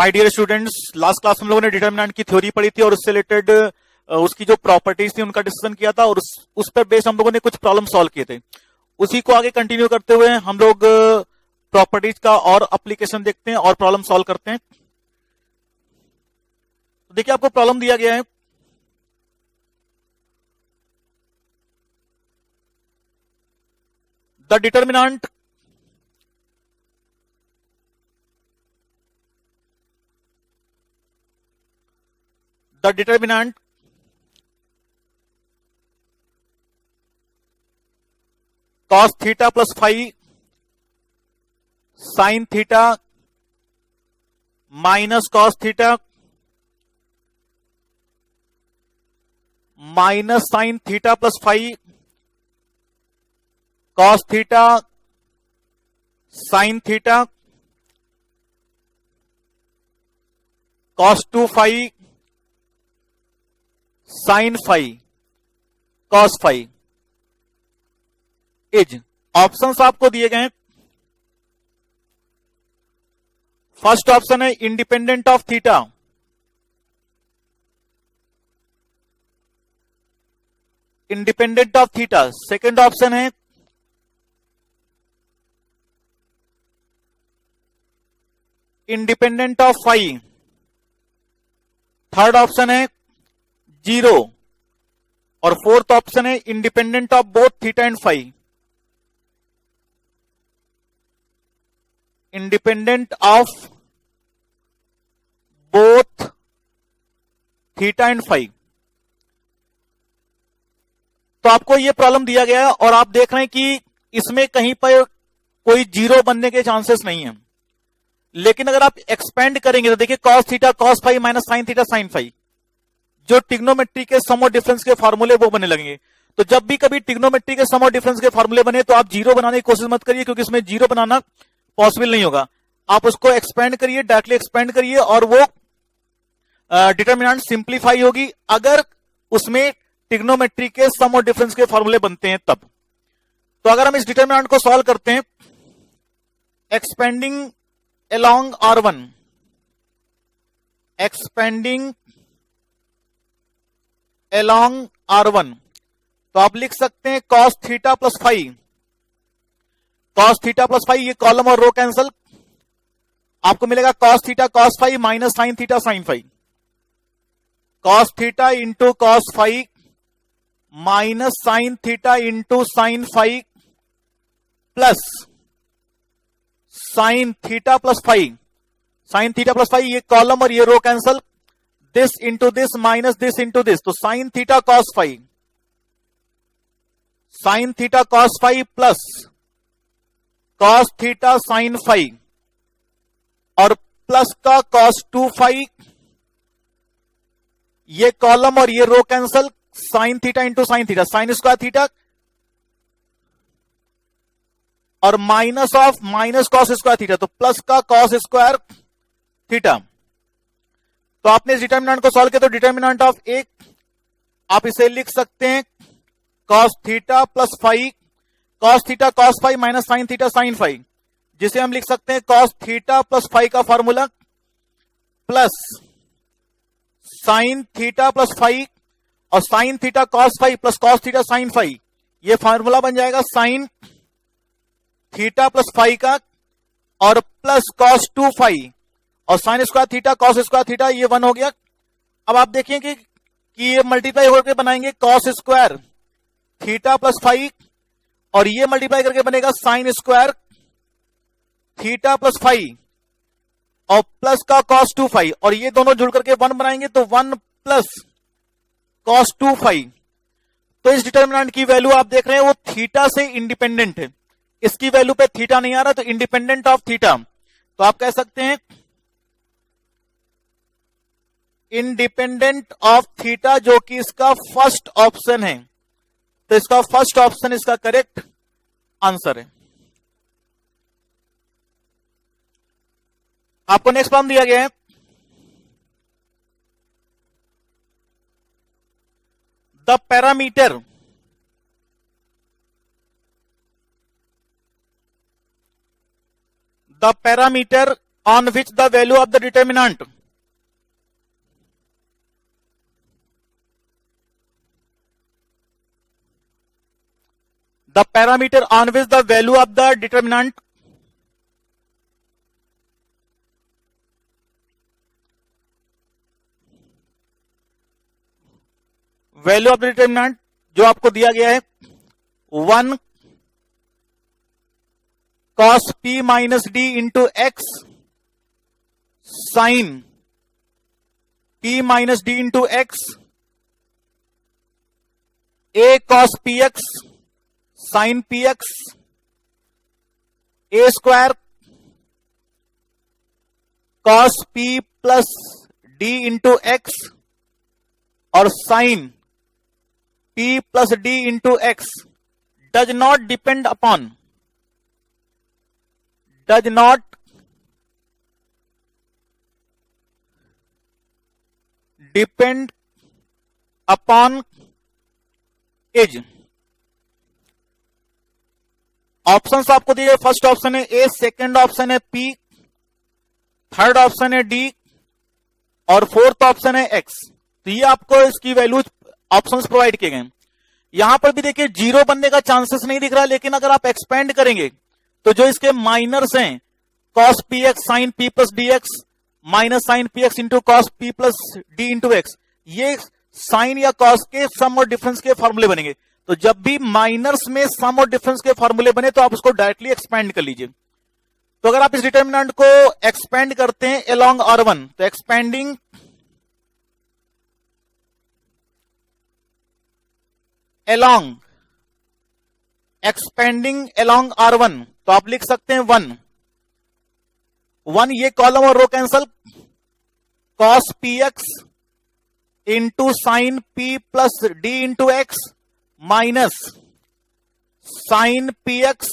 My dear students, last class में हम लोगों ने डिटर्मिनेंट की थ्योरी पढ़ी थी और उससे रिलेटेड उसकी जो प्रॉपर्टीज थी उनका डिस्कशन किया था और उस पर बेस्ड हम लोगों ने कुछ प्रॉब्लम सॉल्व किए थे। उसी को आगे कंटिन्यू करते हुए हम लोग प्रॉपर्टीज का और एप्लीकेशन देखते हैं और प्रॉब्लम सॉल्व करते हैं। तो देखिए, आपको प्रॉब्लम दिया गया है, the determinant cos theta plus phi sin theta minus cos theta minus sin theta plus phi cos theta sin theta cos 2 phi sin phi cos phi is. Options आपको दिए गए हैं। फर्स्ट ऑप्शन है independent of theta, independent of theta. Second option है independent of phi. Third option है zero और fourth option है independent of both theta and phi. Independent of both theta and phi. तो आपको यह प्रॉब्लम दिया गया है और आप देख रहे हैं कि इसमें कहीं पर कोई जीरो बनने के चांसेस नहीं है, लेकिन अगर आप एक्सपेंड करेंगे तो देखिए cos theta cos phi minus sine theta sine phi, जो ट्रिग्नोमेट्री के सम और डिफरेंस के फॉर्मूले वो बनने लगेंगे। तो जब भी कभी ट्रिग्नोमेट्री के सम और डिफरेंस के फॉर्मूले बने तो आप जीरो बनाने की कोशिश मत करिए, क्योंकि इसमें जीरो बनाना पॉसिबल नहीं होगा। आप उसको एक्सपेंड करिए, डायरेक्टली एक्सपेंड करिए और वो डिटर्मिनेंट सिंप्लीफाई होगी अगर उसमें ट्रिग्नोमेट्री के सम और डिफरेंस के फॉर्मूले बनते हैं तब। तो अगर हम इस डिटर्मिनेंट को सॉल्व करते हैं, expanding along R1, expanding along R1, तो आप लिख सकते हैं cos theta plus phi, cos theta plus phi, ये कॉलम और रो कैंसल, आपको मिलेगा cos theta cos phi minus sine theta sine phi, cos theta into cos phi minus sine theta into sine phi plus sine theta plus phi, sine theta plus phi, ये column और ये row cancel, this into this minus this into this, तो sine theta cos phi, sine theta cos phi plus cos theta sine phi और plus का cos 2 phi, ये column और ये row cancel, sine theta into sine theta sine square theta और minus of minus cos square theta, तो plus का cos square theta. तो आपने इस डिटर्मिनेंट को सॉल्व किया तो डिटर्मिनेंट ऑफ एक आप इसे लिख सकते हैं cos theta plus phi, cos theta cos phi minus sine theta sine phi, जिसे हम लिख सकते हैं कॉस थीटा प्लस फाई का formula plus sine theta plus phi और sine theta cos phi plus cos theta sine phi, ये formula बन जाएगा साइन थीटा प्लस फाई का और प्लस कॉस 2 फाई और sine square theta cos square theta, ये 1 हो गया। अब आप देखिए कि ये मल्टीप्लाई होकर बनाएंगे cos square theta plus phi और ये मल्टीप्लाई करके बनेगा sine square theta plus phi और प्लस का कॉस 2 फाई और ये दोनों जुड़ करके 1 बनाएंगे तो 1 प्लस कॉस 2 फाई। तो इस डिटर्मिनेंट की वैल्यू आप देख रहे हैं वो थीटा से इंडिपेंडेंट है, इसकी वैल्यू पे थीटा नहीं आ रहा, तो इंडिपेंडेंट ऑफ थीटा। तो आप कह सकते हैं इंडिपेंडेंट ऑफ थीटा, जो कि इसका फर्स्ट ऑप्शन है। तो इसका फर्स्ट ऑप्शन इसका करेक्ट आंसर है। आपको नेक्स्ट प्रॉब्लम दिया गया है, the parameter the parameter on which the value of the determinant the parameter on which the value of the determinant value of the determinant जो आपको दिया गया है 1 cos p minus D into X sine p minus D into X a cos px sine px a square cos p plus D into x और sine p plus d into x does not depend upon is options आपको दिए first option है ए, second option है P, third option है D और fourth option है x. तो ये आपको इसकी वैल्यूज ऑप्शंस प्रोवाइड किए गए। यहां पर भी देखिए जीरो बनने का चांसेस नहीं दिख रहा, लेकिन अगर आप एक्सपेंड करेंगे तो जो इसके माइनर्स हैं cos px sin p plus dx minus sin px into cos p plus d into x, ये साइन या cos के सम और डिफरेंस के फॉर्मूले बनेंगे। तो जब भी माइनर्स में सम और डिफरेंस के फॉर्मूले बने तो आप उसको डायरेक्टली एक्सपेंड कर लीजिए। तो अगर आप इस डिटर्मिनेंट को एक्सपेंड करते हैं अलोंग R1, तो एक्सपेंडिंग along R1, तो आप लिख सकते हैं 1 ये कॉलम और row cancel, cos px into sine p plus D into X minus sine px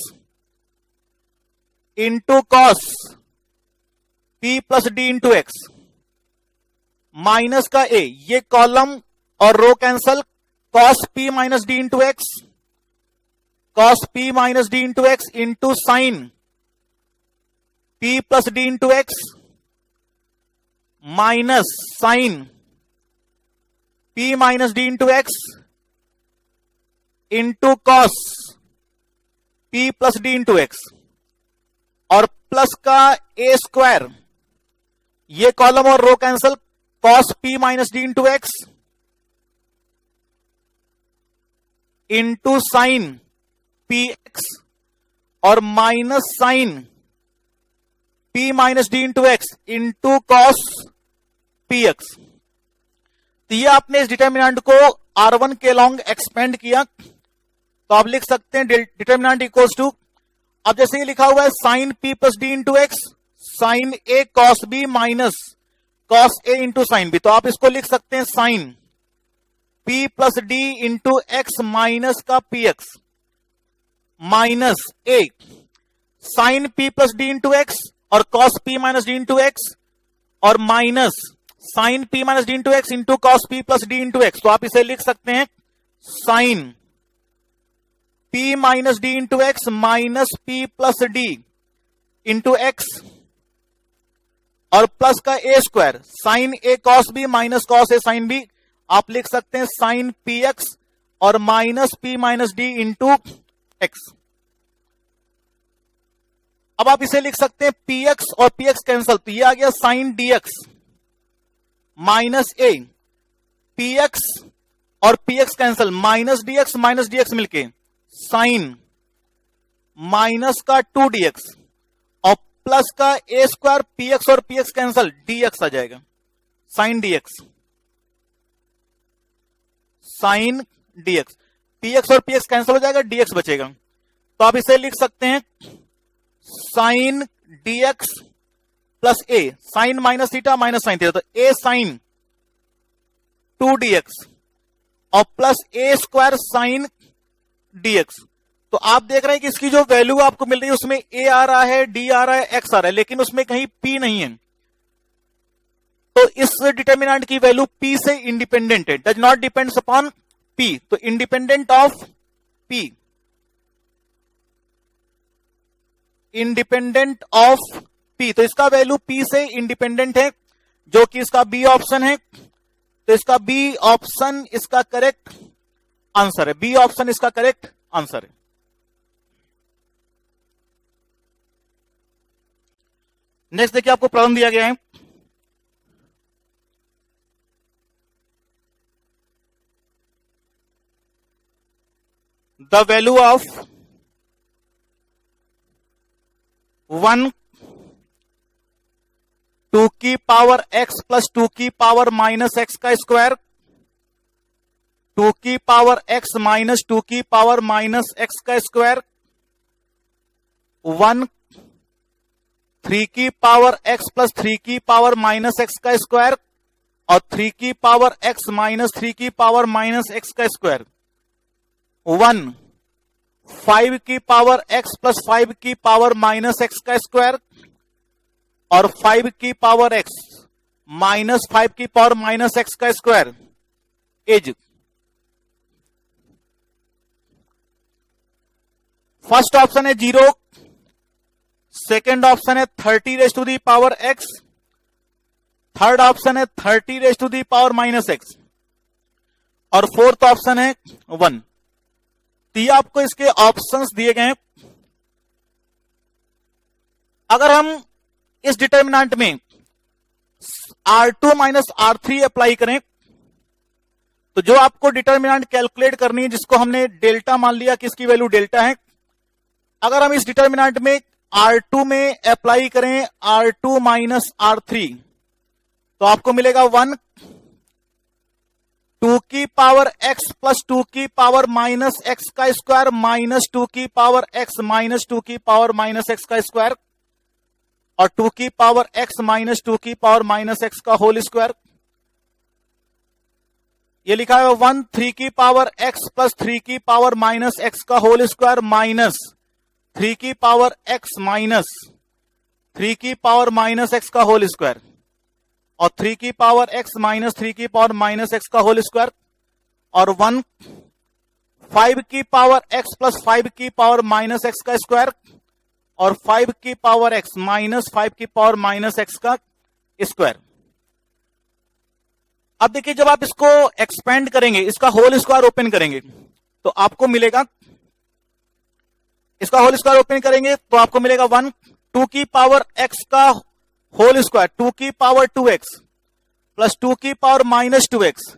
into cos p plus D into X minus का a, ये कॉलम और row cancel, cos p minus D into X, cos p minus D into X into sine p plus D into X minus sine p minus D into X into cos p plus D into x और plus का a square, ये column और row cancel, cos p minus D into X into sine P X और minus sine p minus D into X into cos P X. तो ये आपने इस determinant को R1 के लॉन्ग एक्सपेंड किया, तो आप लिख सकते हैं डिटर्मिनेंट इक्वल्स टू, अब जैसे ये लिखा हुआ है sine p plus D into X sine a cos b minus cos a into sine b, तो आप इसको लिख सकते हैं sine p plus D into X minus का P x minus a sine p plus D into x और cos p minus D into x और minus sine p minus D into X into cos p plus D into X, तो आप इसे लिख सकते हैं sine p minus D into X minus p plus D into x और plus का a square sine a cos b minus cos a sine b, आप लिख सकते हैं साइन पी एक्स और minus p minus D into X. अब आप इसे लिख सकते हैं px और px कैंसल, तो ये आ गया sine dx minus a, px और px कैंसल माइनस dx मिलके साइन माइनस का 2dx और प्लस का a स्क्वायर px और px कैंसल dx आ जाएगा, sine dx sine dx, px और px कैंसल हो जाएगा, dx बचेगा। तो आप इसे लिख सकते हैं sine dx plus a, sine minus theta minus sine theta, तो a साइन 2dx और plus a square sine dx। तो आप देख रहे हैं कि इसकी जो वैल्यू आपको मिल रही है उसमें a आ रहा है, d आ रहा है, x आ रहा है, लेकिन उसमें कहीं p नहीं है। तो इस डिटर्मिनेंट की वैल्यू p से इंडिपेंडेंट है, does not depends upon p, तो independent of p, independent of P, तो इसका वैल्यू P से इंडिपेंडेंट है, जो कि इसका बी ऑप्शन है। तो इसका बी ऑप्शन इसका करेक्ट आंसर है, बी ऑप्शन इसका करेक्ट आंसर है। नेक्स्ट देखिए, आपको प्रॉब्लम दिया गया है, द वैल्यू ऑफ 1 2 की पावर x प्लस 2 की पावर माइनस x का स्क्वायर, 2 की पावर x माइनस 2 की पावर माइनस x का स्क्वायर, 1 3 की पावर x प्लस 3 की पावर माइनस x का स्क्वायर और 3 की पावर x माइनस 3 की पावर माइनस x का स्क्वायर, 1 5 की पावर x प्लस 5 की पावर माइनस x का स्क्वायर और 5 की पावर x माइनस 5 की पावर माइनस x का स्क्वायर इज, फर्स्ट ऑप्शन है 0, सेकेंड ऑप्शन है 30 raise to the power x, third option है 30 raise to the power minus x और फोर्थ ऑप्शन है 1। तो ये आपको इसके ऑप्शंस दिए गए हैं। अगर हम इस डिटर्मिनेंट में R2 माइनस R3 अप्लाई करें, तो जो आपको डिटर्मिनेंट कैलकुलेट करनी है, जिसको हमने डेल्टा मान लिया कि इसकी वैल्यू डेल्टा है, अगर हम इस डिटर्मिनेंट में R2 में अप्लाई करें R2 माइनस R3, तो आपको मिलेगा 1 2 की पावर x प्लस 2 की पावर माइनस x का स्क्वायर माइनस 2 की पावर x माइनस 2 की पावर माइनस x का स्क्वायर और 2 की पावर x माइनस 2 की पावर माइनस x का होल स्क्वायर। ये लिखा है 1 3 की पावर x प्लस 3 की पावर माइनस x का होल स्क्वायर माइनस 3 की पावर x माइनस 3 की पावर माइनस x का होल स्क्वायर और 3 की पावर x माइनस 3 की पावर माइनस x का होल स्क्वायर और 1 5 की पावर x प्लस 5 की पावर माइनस x का स्क्वायर और 5 की पावर x माइनस 5 की पावर माइनस x का स्क्वायर। अब देखिए, जब आप इसको एक्सपेंड करेंगे, इसका होल स्क्वायर ओपन करेंगे, तो आपको मिलेगा, इसका होल स्क्वायर ओपन करेंगे तो आपको मिलेगा 1 2 की पावर x का होल स्क्वायर 2 की पावर 2x प्लस 2 की पावर माइनस 2x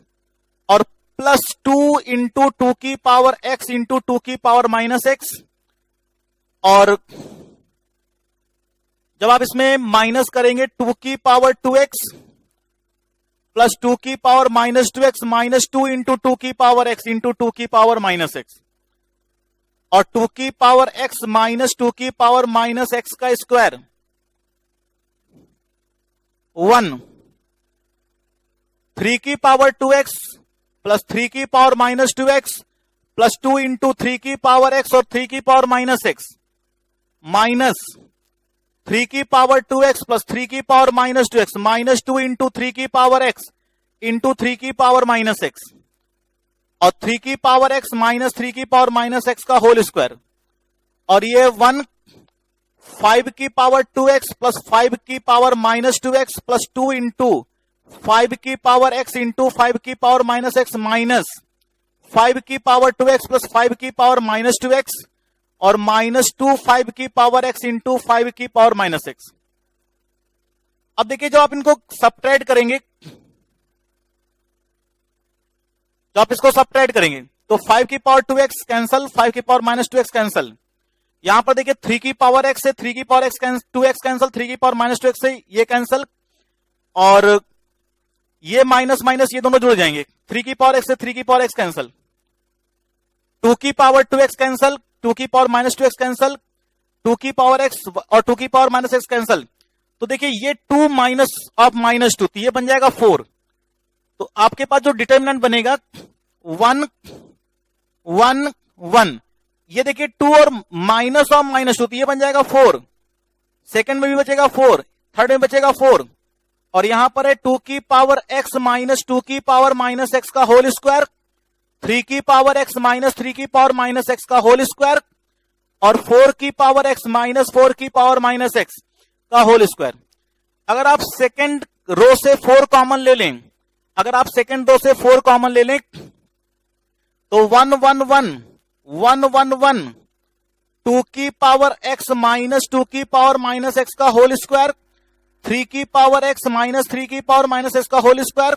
और प्लस 2 इंटू 2 की पावर x इंटू 2 की पावर माइनस x। और जब आप इसमें माइनस करेंगे 2 की पावर 2x प्लस 2 की power minus 2x minus 2 into 2 की पावर x इंटू 2 की पावर माइनस x और 2 की पावर x माइनस 2 की पावर माइनस x का स्क्वायर 1 3 की पावर 2x प्लस 3 की power minus 2x plus 2 into 3 की पावर x और 3 की पावर माइनस x माइनस 3 की पावर 2x प्लस 3 की power minus 2x minus 2 into 3 की पावर x इंटू 3 की पावर माइनस x और 3 की पावर x माइनस 3 की पावर माइनस x का होल स्क्वायर और ये 1 5 की पावर 2x प्लस 5 की power minus 2x plus 2 into 5 की पावर x इंटू 5 की पावर माइनस x माइनस 5 की पावर 2x प्लस 5 की पावर माइनस 2x और माइनस 2 5 की पावर x इंटू 5 की पावर माइनस x। अब देखिए, जब आप इनको सबट्रैक्ट करेंगे, जब आप इसको सबट्रैक्ट करेंगे तो 5 की पावर 2x कैंसल, 5 की पावर माइनस 2x कैंसल। यहां पर देखिए 3 की पावर x से 3 की पावर x 2x कैंसल, 3 की पावर माइनस 2x से ये कैंसल और ये माइनस माइनस ये दोनों जुड़ जाएंगे। 3 की पावर x से 3 की पावर x कैंसल, 2 की पावर 2x कैंसल, 2 की पावर माइनस 2x कैंसल, 2 की पावर x और 2 की पावर माइनस x कैंसल। तो देखिए ये 2 माइनस ऑफ माइनस 2, तो ये बन जाएगा 4। तो आपके पास जो डिटर्मिनेंट बनेगा 1 1 1, ये देखिए 2 और माइनस ऑफ माइनस 2, तो ये बन जाएगा 4। सेकंड में भी बचेगा 4, थर्ड में बचेगा 4 और यहां पर है 2 की पावर x माइनस 2 की पावर माइनस x का होल स्क्वायर, 3 की पावर x माइनस 3 की पावर माइनस x का होल स्क्वायर और 4 की पावर x माइनस 4 की पावर माइनस x। का होल स्क्वायर। अगर आप सेकेंड रो से 4 कॉमन ले लें, अगर आप सेकेंड रो से 4 कॉमन ले लें तो 1 1 1 1 1 1 2 की पावर x माइनस 2 की पावर माइनस x का होल स्क्वायर, 3 की पावर x माइनस 3 की पावर माइनस x का होल स्क्वायर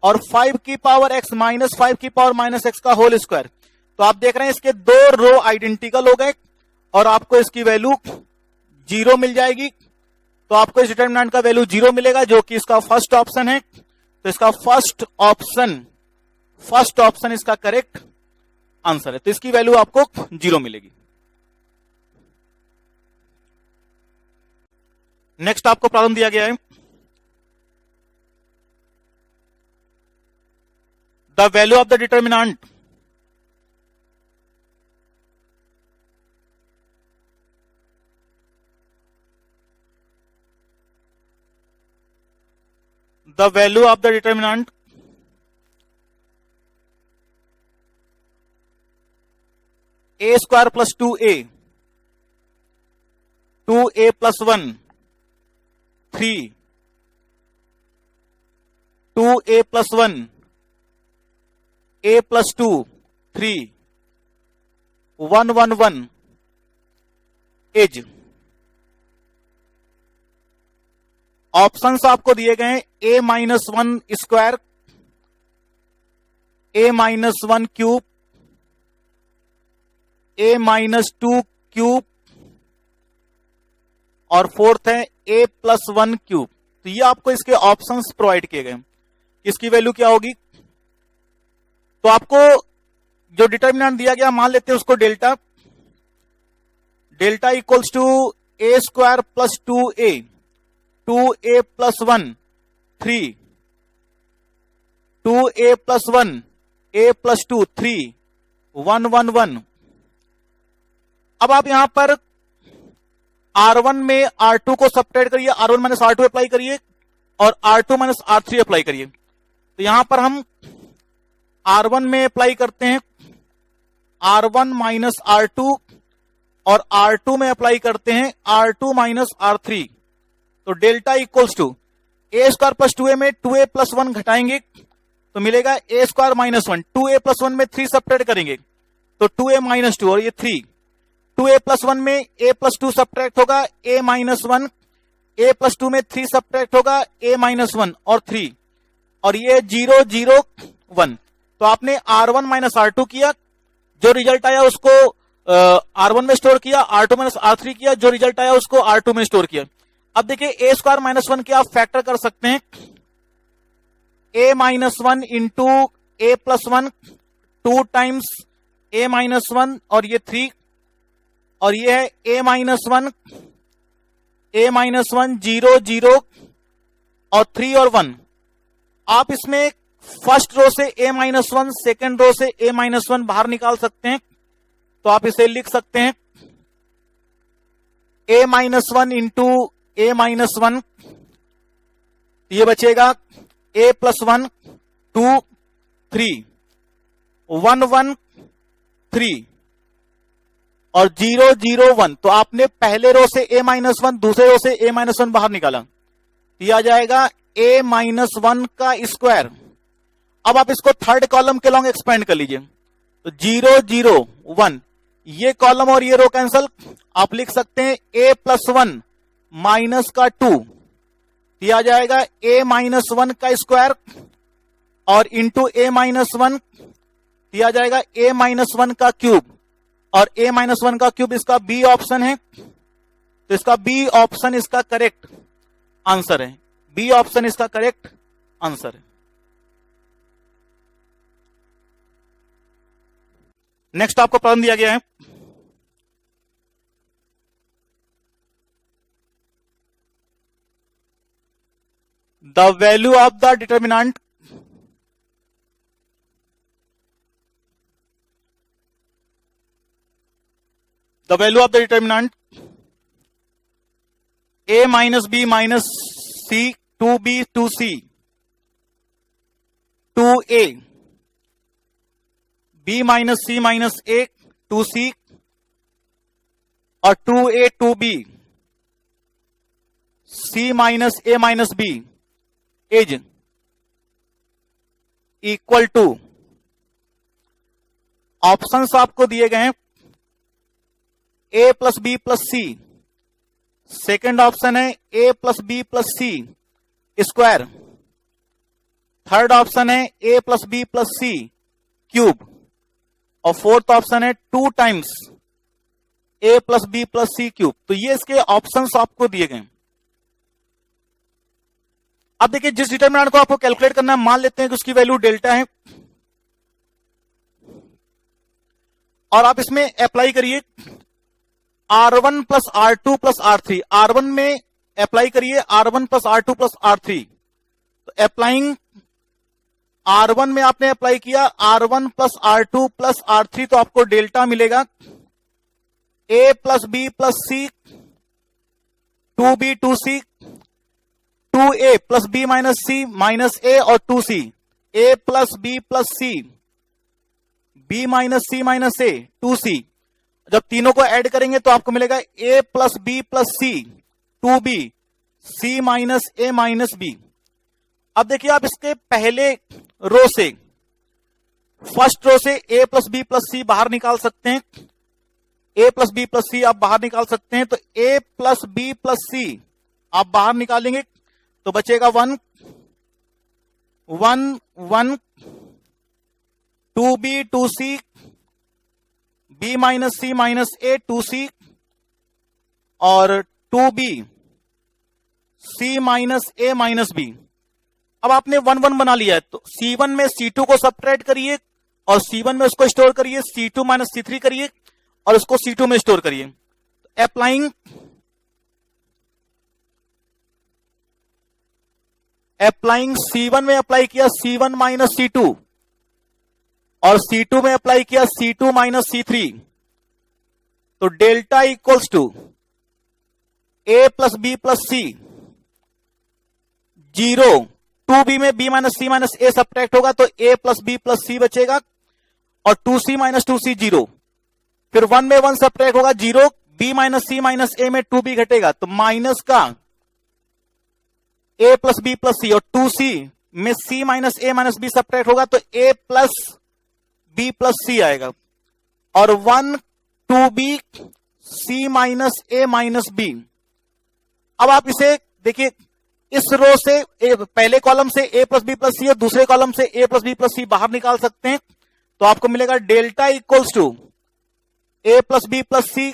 और 5 की पावर x माइनस 5 की पावर माइनस x का होल स्क्वायर। तो आप देख रहे हैं इसके दो रो आइडेंटिकल हो गए और आपको इसकी वैल्यू 0 मिल जाएगी। तो आपको इस डिटरमिनेंट का वैल्यू 0 मिलेगा जो कि इसका फर्स्ट ऑप्शन है। तो इसका फर्स्ट ऑप्शन इसका करेक्ट आंसर है। तो इसकी वैल्यू आपको 0 मिलेगी। नेक्स्ट आपको प्रॉब्लम दिया गया है, the value of the determinant the value of the determinant a square plus 2a 2a plus 1 3 2a plus 1 a plus 2 3 1 1 1 is options आपको दिए गए हैं a minus 1 square, a minus 1 cube, a minus 2 cube और fourth है a plus 1 cube. तो ये आपको इसके ऑप्शंस प्रोवाइड किए गए। इसकी वैल्यू क्या होगी? तो आपको जो डिटरमिनेंट दिया गया मान लेते हैं उसको delta, delta equals to a square plus 2a 2a plus 1 3 2a plus 1 a plus 2 3 1 1 1। अब आप यहां पर R1 में R2 को सब्ट्रैक्ट करिए, R1 माइनस R2 अप्लाई करिए और R2 माइनस R3 अप्लाई करिए। तो यहां पर हम R1 में अप्लाई करते हैं R1 माइनस R2 और R2 में अप्लाई करते हैं R2 माइनस R3। तो delta equals to A square plus 2a में 2a प्लस 1 घटाएंगे तो मिलेगा a square minus 1, 2a plus 1 में 3 सब्ट्रैक्ट करेंगे तो 2a माइनस 2 और ये 3, 2a प्लस 1 में a प्लस 2 सब्ट्रैक्ट होगा a माइनस 1, a प्लस 2 में 3 सब्ट्रैक्ट होगा a माइनस 1 और 3 और ये 0 0 1। तो आपने R1 माइनस R2 किया, जो रिजल्ट आया उसको R1 में स्टोर किया, R2 माइनस R3 किया, जो रिजल्ट आया उसको R2 में स्टोर किया। अब देखिए a स्क्वायर माइनस 1 के आप फैक्टर कर सकते हैं a minus 1 into a plus 1 2 times a minus 1 और ये 3 और ये है a माइनस 1 0 0 और 3 और 1। आप इसमें फर्स्ट रो से a माइनस 1 सेकेंड रो से a माइनस 1 बाहर निकाल सकते हैं। तो आप इसे लिख सकते हैं a minus 1 into a minus 1, ये बचेगा a प्लस 1 2 3 1 1 3 और 0 0 1। तो आपने पहले रो से a माइनस 1 दूसरे रो से a माइनस 1 बाहर निकाला, ये आ जाएगा a माइनस 1 का स्क्वायर। अब आप इसको थर्ड कॉलम के लॉन्ग एक्सपेंड कर लीजिए तो 0 0 1, ये कॉलम और ये रो कैंसल, आप लिख सकते हैं a प्लस 1 माइनस का 2, ये आ जाएगा a माइनस 1 का स्क्वायर और इंटू a माइनस 1, ये आ जाएगा a माइनस 1 का क्यूब और a माइनस 1 का क्यूब इसका बी ऑप्शन है। तो इसका बी ऑप्शन इसका करेक्ट आंसर है, बी ऑप्शन इसका करेक्ट आंसर है। नेक्स्ट आपको प्रॉब्लम दिया गया है, the value of the determinant a minus b minus c 2b 2c 2a b minus c minus a 2c और 2a 2b C minus A minus B is equal to, options आपको दिए गए हैं A plus B plus C, second option है A plus B plus C square, third option है A plus B plus C cube, और fourth option है 2 times A plus B plus C cube. तो ये इसके ऑप्शंस आपको दिए गए। अब देखिए जिस डिटरमिनेंट को आपको कैलकुलेट करना है, मान लेते हैं कि उसकी वैल्यू डेल्टा है, और आप इसमें अप्लाई करिए R1 plus R2 plus R3। R1 में अप्लाई करिए R1 plus R2 plus R3। तो अप्लाइंग R1 में आपने अप्लाई किया R1 plus R2 plus R3, तो आपको डेल्टा मिलेगा A plus B plus C, 2B 2C, 2A plus B minus C minus A और 2C, A plus B plus C, B minus C minus A, 2C। जब तीनों को add करेंगे तो आपको मिलेगा A plus B plus C, 2B, C minus A minus B। अब देखिए आप इसके पहले रो से, फर्स्ट रो से A plus B plus C बाहर निकाल सकते हैं, A प्लस बी प्लस सी आप बाहर निकाल सकते हैं। तो A प्लस बी प्लस सी आप बाहर निकालेंगे तो बचेगा 1 1 1, 2B 2C, B minus C minus A 2C, और 2B C minus A minus B। अब आपने 1 1 बना लिया है, तो C1 में C2 को सबट्रैक्ट करिए और C1 में उसको स्टोर करिए, C2 माइनस C3 करिए और उसको C2 में स्टोर करिए। अप्लाइंग C1 में अप्लाई किया C1 माइनस C2 और C2 में अप्लाई किया C2 माइनस C3, तो delta equals to A plus B plus C 0, 2B में B minus C minus A subtract होगा तो A plus B plus C बचेगा, और 2C माइनस 2C 0, फिर 1 में 1 सबट्रैक्ट होगा 0, B minus C minus A में 2B घटेगा तो माइनस का A plus B plus C, और 2C में C minus A minus B subtract होगा तो A plus B plus C आएगा, और 1 2B C minus A minus B। अब आप इसे देखिए, इस रो से पहले कॉलम से A plus B plus C और दूसरे कॉलम से A plus B plus C बाहर निकाल सकते हैं, तो आपको मिलेगा delta equals to A plus B plus C,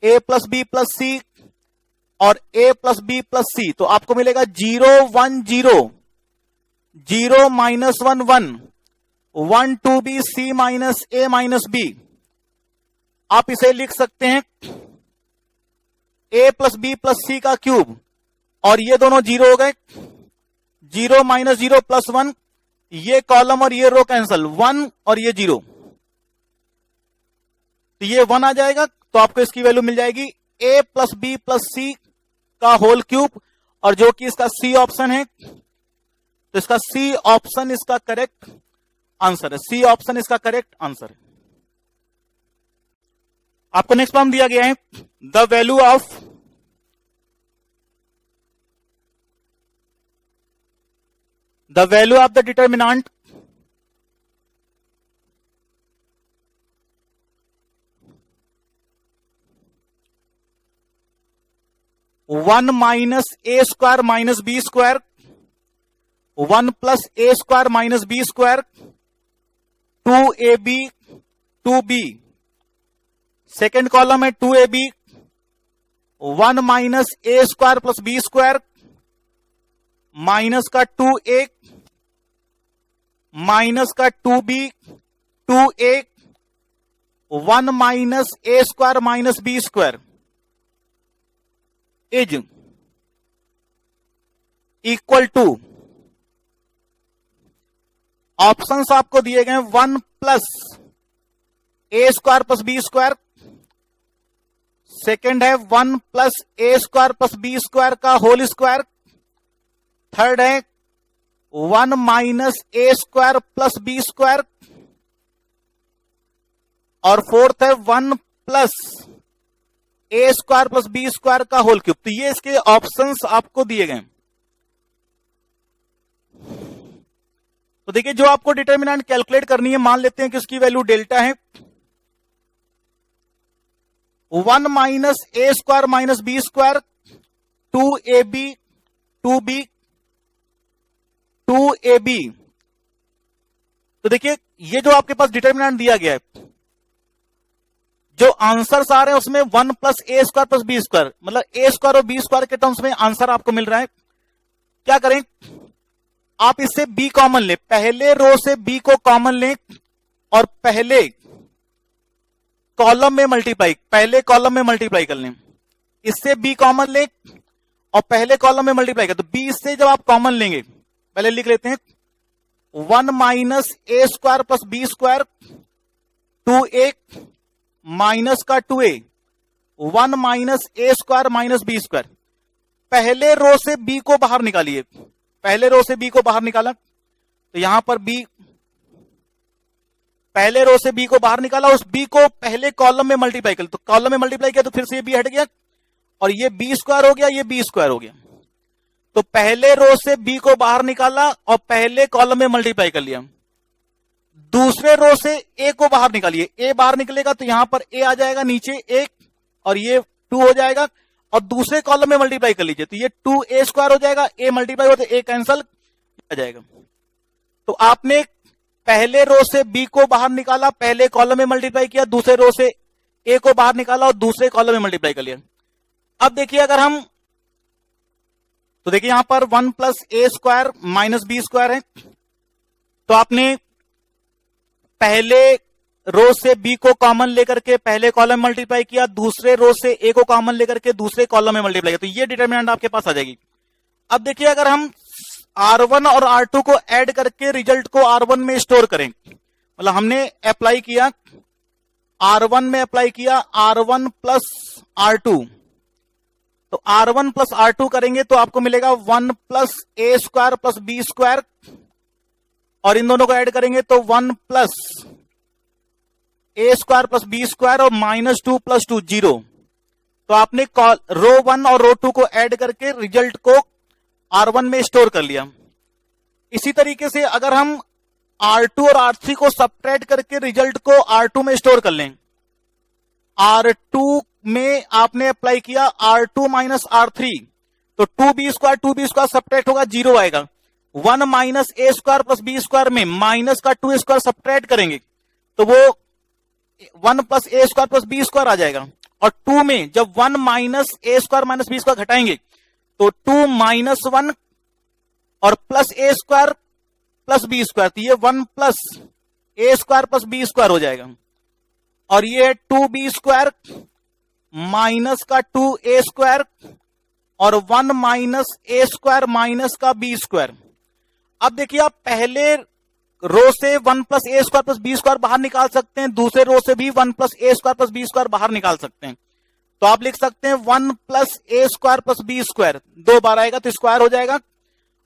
A plus B plus C और A plus B plus C. तो आपको मिलेगा 0 1 0, 0 minus 1 1, 1 2B C minus A minus B। आप इसे लिख सकते हैं A प्लस बी प्लस सी का क्यूब, और ये दोनों 0 हो गए, 0 माइनस 0 प्लस 1, ये कॉलम और ये रो कैंसल, 1 और ये 0, तो ये 1 आ जाएगा। तो आपको इसकी वैल्यू मिल जाएगी A प्लस बी प्लस सी का होल क्यूब, और जो कि इसका सी ऑप्शन है, तो इसका सी ऑप्शन इसका करेक्ट आंसर है, सी ऑप्शन इसका करेक्ट आंसर है। आपको नेक्स्ट प्रॉब्लम दिया गया है, the value of the determinant one minus A square minus B square, 1 plus A square minus B square, 2AB 2B, second column है 2AB, 1 minus A square plus B square, minus का 2A, minus का 2B 2A, 1 minus A square minus B square is equal to, options आपको दिए गए 1 plus A square plus B square, second है 1 plus A square plus B square का whole square, third है 1 minus A square plus B square, और fourth है 1 plus A square plus B square का whole cube. तो ये इसके options आपको दिए गए। तो देखिए जो आपको डिटर्मिनेंट कैलकुलेट करनी है, मान लेते हैं कि उसकी वैल्यू डेल्टा है 1 minus A square minus B square 2ab 2b 2ab। तो देखिए ये जो आपके पास डिटर्मिनेंट दिया गया है, जो आंसर्स आ रहे हैं उसमें 1 plus A square plus B square, मतलब ए स्क्वायर और बी स्क्वायर के टर्म्स में आंसर आपको मिल रहा है। क्या करें, आप इससे बी कॉमन लें, पहले रो से बी को कॉमन लें और पहले कॉलम में मल्टीप्लाई, पहले कॉलम में मल्टीप्लाई कर लें। इससे बी कॉमन लें और पहले कॉलम में मल्टीप्लाई कर, तो बी से जब आप कॉमन लेंगे, पहले लिख लेते हैं 1 minus A square plus B square 2a minus का 2a 1 minus A square minus B square. पहले रो से बी को बाहर निकालिए, पहले रो से बी को बाहर निकाला तो यहां पर बी, पहले रो से बी को बाहर निकाला, उस बी को पहले कॉलम में मल्टीप्लाई कर, तो कॉलम में मल्टीप्लाई किया तो फिर से ये बी हट गया और ये बी स्क्वायर हो गया, ये बी स्क्वायर हो गया। तो पहले रो से बी को बाहर निकाला और पहले कॉलम में मल्टीप्लाई कर लिया। दूसरे रो से ए को बाहर निकालिए, ए बाहर निकलेगा तो यहां पर ए आ जाएगा नीचे 1 और ये 2 हो जाएगा और दूसरे कॉलम में मल्टीप्लाई कर लीजिए तो ये 2a स्क्वायर हो जाएगा, ए मल्टीप्लाई हो तो ए कैंसल आ जाएगा। तो आपने पहले रो से बी को बाहर निकाला, पहले कॉलम में मल्टीप्लाई किया, दूसरे रो से ए को बाहर निकाला और दूसरे कॉलम में मल्टीप्लाई कर लिया। अब देखिए अगर हम, तो देखिए यहां पर 1 plus A square minus B square है, तो आपने पहले रो से बी को कॉमन लेकर के पहले कॉलम में मल्टीप्लाई किया, दूसरे रो से ए को कॉमन लेकर के दूसरे कॉलम में मल्टीप्लाई किया, तो ये डिटर्मिनेंट आपके पास आ जाएगी। अब देखिए अगर हम R1 और R2 को ऐड करके रिजल्ट को R1 में स्टोर करें, मतलब हमने अप्लाई किया R1 में अप्लाई किया R1 प्लस R2, तो R1 प्लस R2 करेंगे तो आपको मिलेगा 1 plus A square plus B square और इन दोनों को ऐड करेंगे तो 1 plus A square plus B square और -2 प्लस 2 0। तो आपने रो 1 और रो 2 को ऐड करके रिजल्ट को R1 में स्टोर कर लिया। इसी तरीके से अगर हम R2 और R3 को सब्ट्रैक्ट करके रिजल्ट को R2 में स्टोर कर लें, R2 में आपने अप्लाई किया R2 माइनस R3 तो 2b स्क्वायर सब्ट्रैक्ट होगा 0 आएगा। 1 minus A square plus B square में माइनस का 2 स्क्वायर सब्ट्रैक्ट करेंगे तो वो 1 plus A square plus B square आ जाएगा। और 2 में जब 1 minus A square minus B square घटाएंगे तो 2 माइनस 1 और plus A square plus B square, तो ये 1 plus A square plus B square हो जाएगा। और ये 2b स्क्वायर माइनस का 2a स्क्वायर और 1 माइनस ए स्क्वायर माइनस का बी स्क्वायर। अब देखिए आप पहले रो से 1 plus A square plus B square बाहर निकाल सकते हैं, दूसरे रो से भी 1 plus A square plus B square बाहर निकाल सकते हैं। तो आप लिख सकते हैं 1 plus A square plus B square, 2 बार आएगा तो स्क्वायर हो जाएगा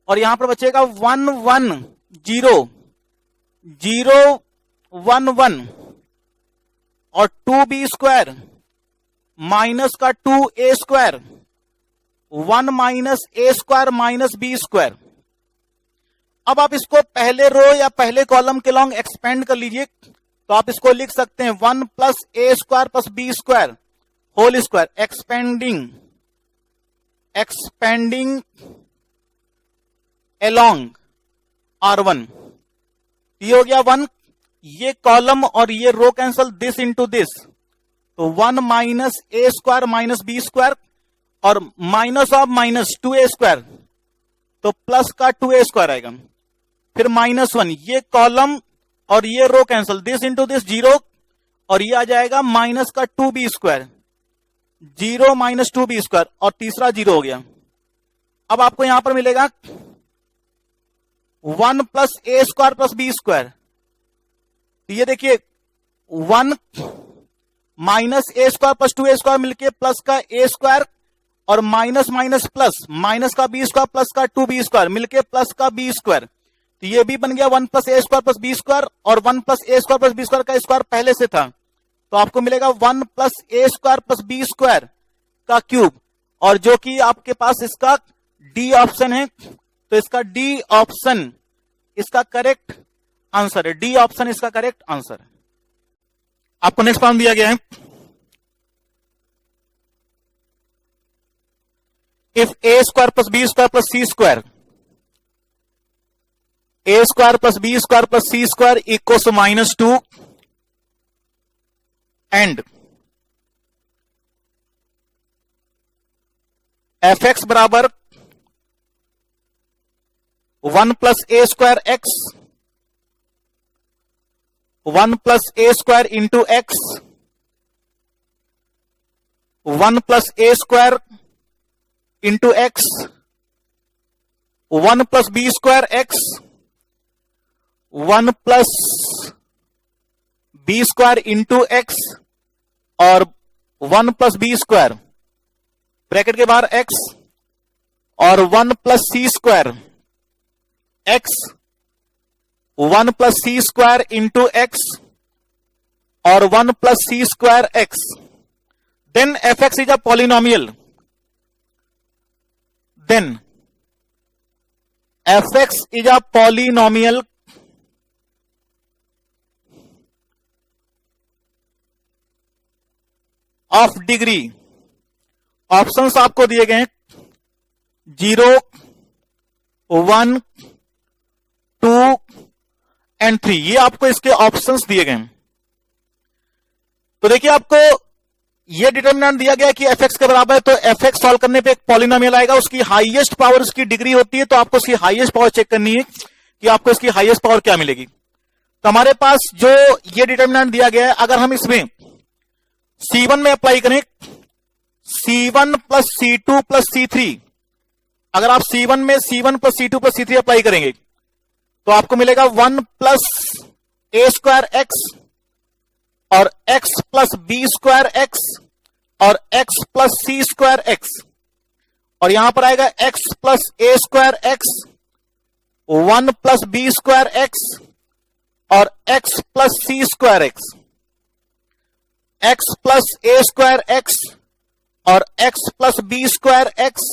और यहां पर बचेगा 1 1 0 0 1 1 और 2b स्क्वायर माइनस का 2a square 1 minus A square minus B square. अब आप इसको पहले रो या पहले कॉलम के लॉन्ग एक्सपेंड कर लीजिए तो आप इसको लिख सकते हैं 1 plus A square plus B square whole square expanding along R1। ये हो गया 1, ये कॉलम और ये row cancel, this into this, तो 1 minus A square minus B square और minus of minus 2a square तो प्लस का 2a स्क्वायर आएगा। फिर -1, ये कॉलम और ये row cancel, this into this 0 और ये आ जाएगा माइनस का 2b square 0 minus 2b square और तीसरा 0 हो गया। अब आपको यहां पर मिलेगा 1 plus A square plus B square, तो ये देखिए 1 minus A square plus 2a square मिलके प्लस का ए स्क्वायर और माइनस माइनस प्लस माइनस का बी स्क्वायर प्लस का 2b स्क्वायर मिलके प्लस का बी स्क्वायर, तो ये भी बन गया 1 plus A square plus B square और 1 plus A square plus B square का स्क्वायर पहले से था तो आपको मिलेगा 1 plus A square plus B square का क्यूब, और जो कि आपके पास इसका डी ऑप्शन है, तो इसका डी ऑप्शन इसका करेक्ट आंसर है। डी ऑप्शन इसका करेक्ट आंसर है। आपको नेक्स्ट प्रॉब्लम दिया गया है, if A square plus B square plus C square, A square plus B square plus C square equal to -2 and F X बराबर 1 plus A square x, 1 plus A square into X, 1 plus A square into X, 1 plus B square x, 1 plus B square into x और 1 plus B square bracket के बाहर x और 1 plus C square x, 1 plus C square into x और 1 plus C square x, then f x is a polynomial, then fx is a polynomial of degree, options आपको दिए गए हैं 0, 1, 2 and 3, ये आपको इसके ऑप्शंस दिए गए हैं। तो देखिए आपको ये डिटरमिनेंट दिया गया कि fx के बराबर है, तो fx सॉल्व करने पे एक पॉलिनोमियल आएगा, उसकी हाईएस्ट पावर उसकी डिग्री होती है, तो आपको उसकी हाईएस्ट पावर चेक करनी है कि आपको इसकी हाईएस्ट पावर क्या मिलेगी। तो हमारे पास जो ये डिटरमिनेंट दिया गया है, अगर हम इसमें C1 में अप्लाई करें, C1 plus C2 plus C3, अगर आप C1 में C1 plus C2 plus C3 apply करेंगे तो आपको मिलेगा 1 प्लस ए स्क्वायर एक्स और x plus B square X और x plus C square X, और यहां पर आएगा x plus A square x, 1 plus B square X और x plus C square X, x plus A square X और x plus B square X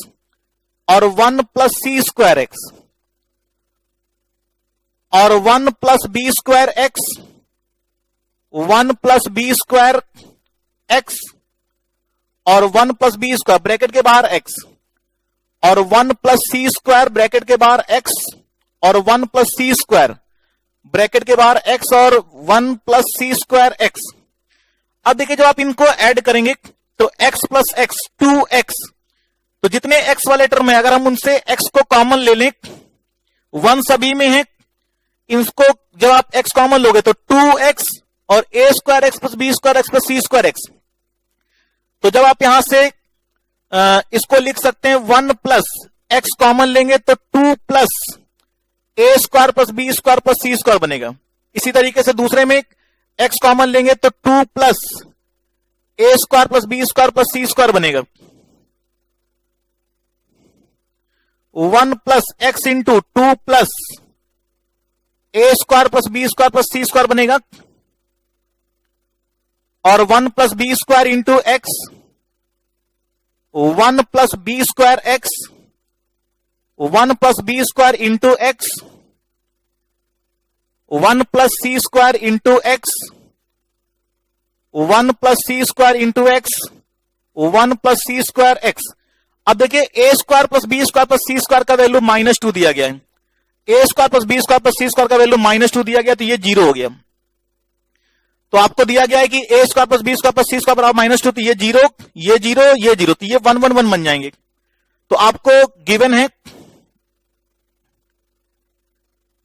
और 1 plus C square X और 1 plus B square x, 1 plus B square X और 1 plus B square bracket के बाहर x और 1 plus C square bracket के बाहर x और 1 प्लस सी स्क्वायर ब्रैकेट के बाहर एक्स और 1 प्लस सी स्क्वायर एक्स। अब देखिए जब आप इनको ऐड करेंगे तो x प्लस एक्स 2x, तो जितने x वाले टर्म है अगर हम उनसे x को कॉमन ले लें, 1 सभी में है, इनको जब आप x कॉमन लोगे तो 2x और A square X plus B square X plus C square X, तो जब आप यहां से इसको लिख सकते हैं 1 प्लस एक्स कॉमन लेंगे तो 2 plus A square plus B square plus C square बनेगा। इसी तरीके से दूसरे में एक्स कॉमन लेंगे तो 2 plus A square plus B square plus C square बनेगा। 1 plus X into 2 plus A square plus B square plus C square बनेगा और 1 plus B square into X, 1 plus B square x, 1 plus B square into X, 1 plus C square into X, 1 plus C square into X, 1 plus C square X. अब देखिए A square plus B square plus C square का value -2 दिया गया है, A square plus B square plus C square का value -2 दिया गया, तो ये 0 हो गया। तो आपको दिया गया है कि A square plus B square plus C square बराबर -2, तो ये 0, ये 0, ये 0, तो ये 1 1 1 बन जाएंगे। तो आपको गिवन है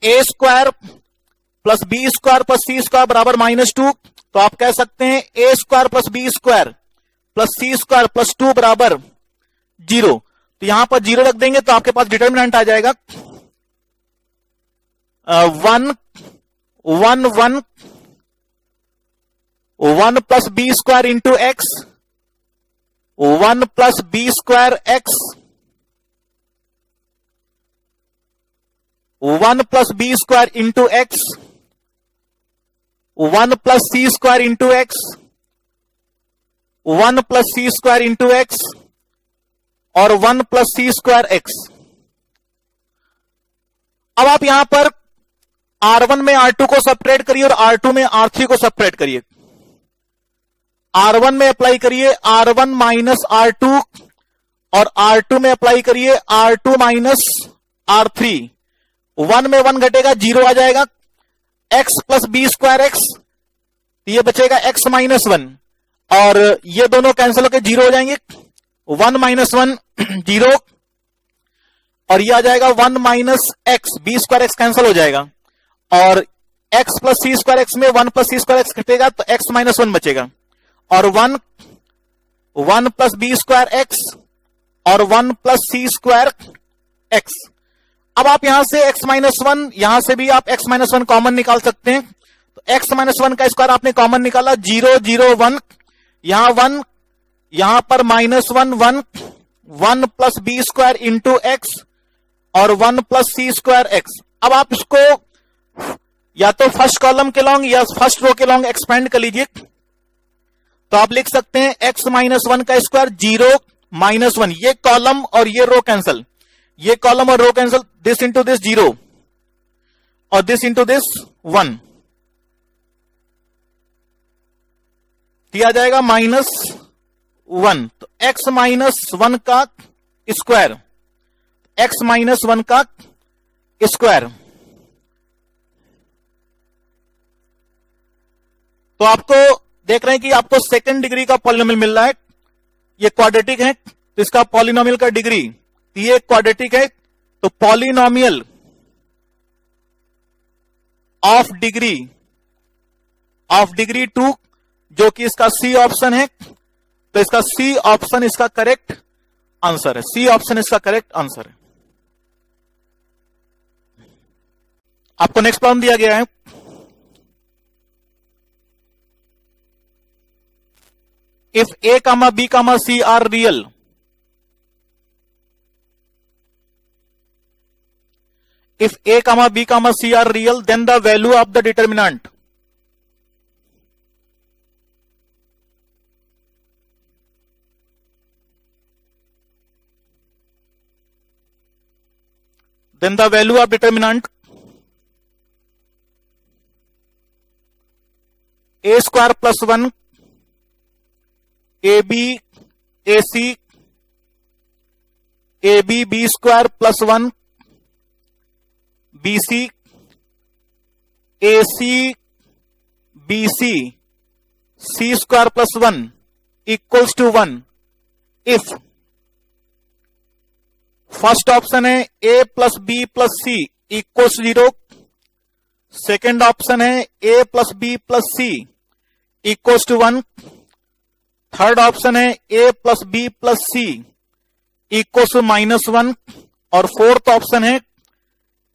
A square plus B square plus C square बराबर -2, तो आप कह सकते हैं A square plus B square plus C square plus 2 बराबर 0। तो यहां पर 0 रख देंगे तो आपके पास डिटर्मिनेंट आ जाएगा 1 1 1 1 plus B square into X, 1 plus B square x, 1 plus B square into X, 1 plus C square into X, 1 plus C square into x और 1 प्लस सी स्क्वायर एक्स। अब आप यहां पर R1 में R2 को separate करिए और R2 में R3 को सेपरेट करिए। R1 में अप्लाई करिए R1 माइनस R2 और R2 में अप्लाई करिए R2 माइनस R3। 1 में 1 घटेगा, 0 आ जाएगा। x plus B square x, ये बचेगा x माइनस 1 और ये दोनों कैंसिल होकर 0 हो जाएंगे। 1 माइनस 1 0 और ये आ जाएगा 1 minus x, B square x cancel हो जाएगा और x plus C square x में 1 प्लस सी स्क्वायर एक्स घटेगा तो x माइनस 1 बचेगा और 1 प्लस बी स्क्वायर एक्स और 1 प्लस सी स्क्वायर एक्स। अब आप यहां से x माइनस 1, यहां से भी आप x माइनस 1 कॉमन निकाल सकते हैं। तो x माइनस 1 का स्क्वायर आपने कॉमन निकाला, 0 0 1, यहां 1, यहां पर minus 1 1, 1 plus B square into x और 1 प्लस सी स्क्वायर एक्स। अब आप इसको या तो फर्स्ट कॉलम के लॉन्ग या फर्स्ट रो के लॉन्ग एक्सपेंड कर लीजिए। तो आप लिख सकते हैं x माइनस 1 का स्क्वायर 0 माइनस 1, ये कॉलम और ये रो कैंसल, ये कॉलम और row cancel, this into this 0 और दिस इंटू दिस 1, दिया जाएगा माइनस 1। तो x माइनस 1 का स्क्वायर, x माइनस 1 का स्क्वायर। तो आपको देख रहे हैं कि आपको सेकंड डिग्री का पॉलिनोमियल मिल रहा है। ये क्वाड्रेटिक है तो इसका पॉलिनोमियल का डिग्री, ये क्वाड्रेटिक है तो पॉलिनोमियल ऑफ डिग्री 2, जो कि इसका सी ऑप्शन है। तो इसका सी ऑप्शन इसका करेक्ट आंसर है, सी ऑप्शन इसका करेक्ट आंसर है। आपको नेक्स्ट प्रॉब्लम दिया गया है, if a comma b comma c are real, if a comma b comma c are real, then the value of the determinant, then the value of determinant a square plus 1 ab ac ab b square plus 1 bc ac bc c square plus 1 equals to 1 if first option है a plus B plus C equals 0, second option है a plus B plus C equals to 1, third option है a plus B plus C equals to -1 और fourth option है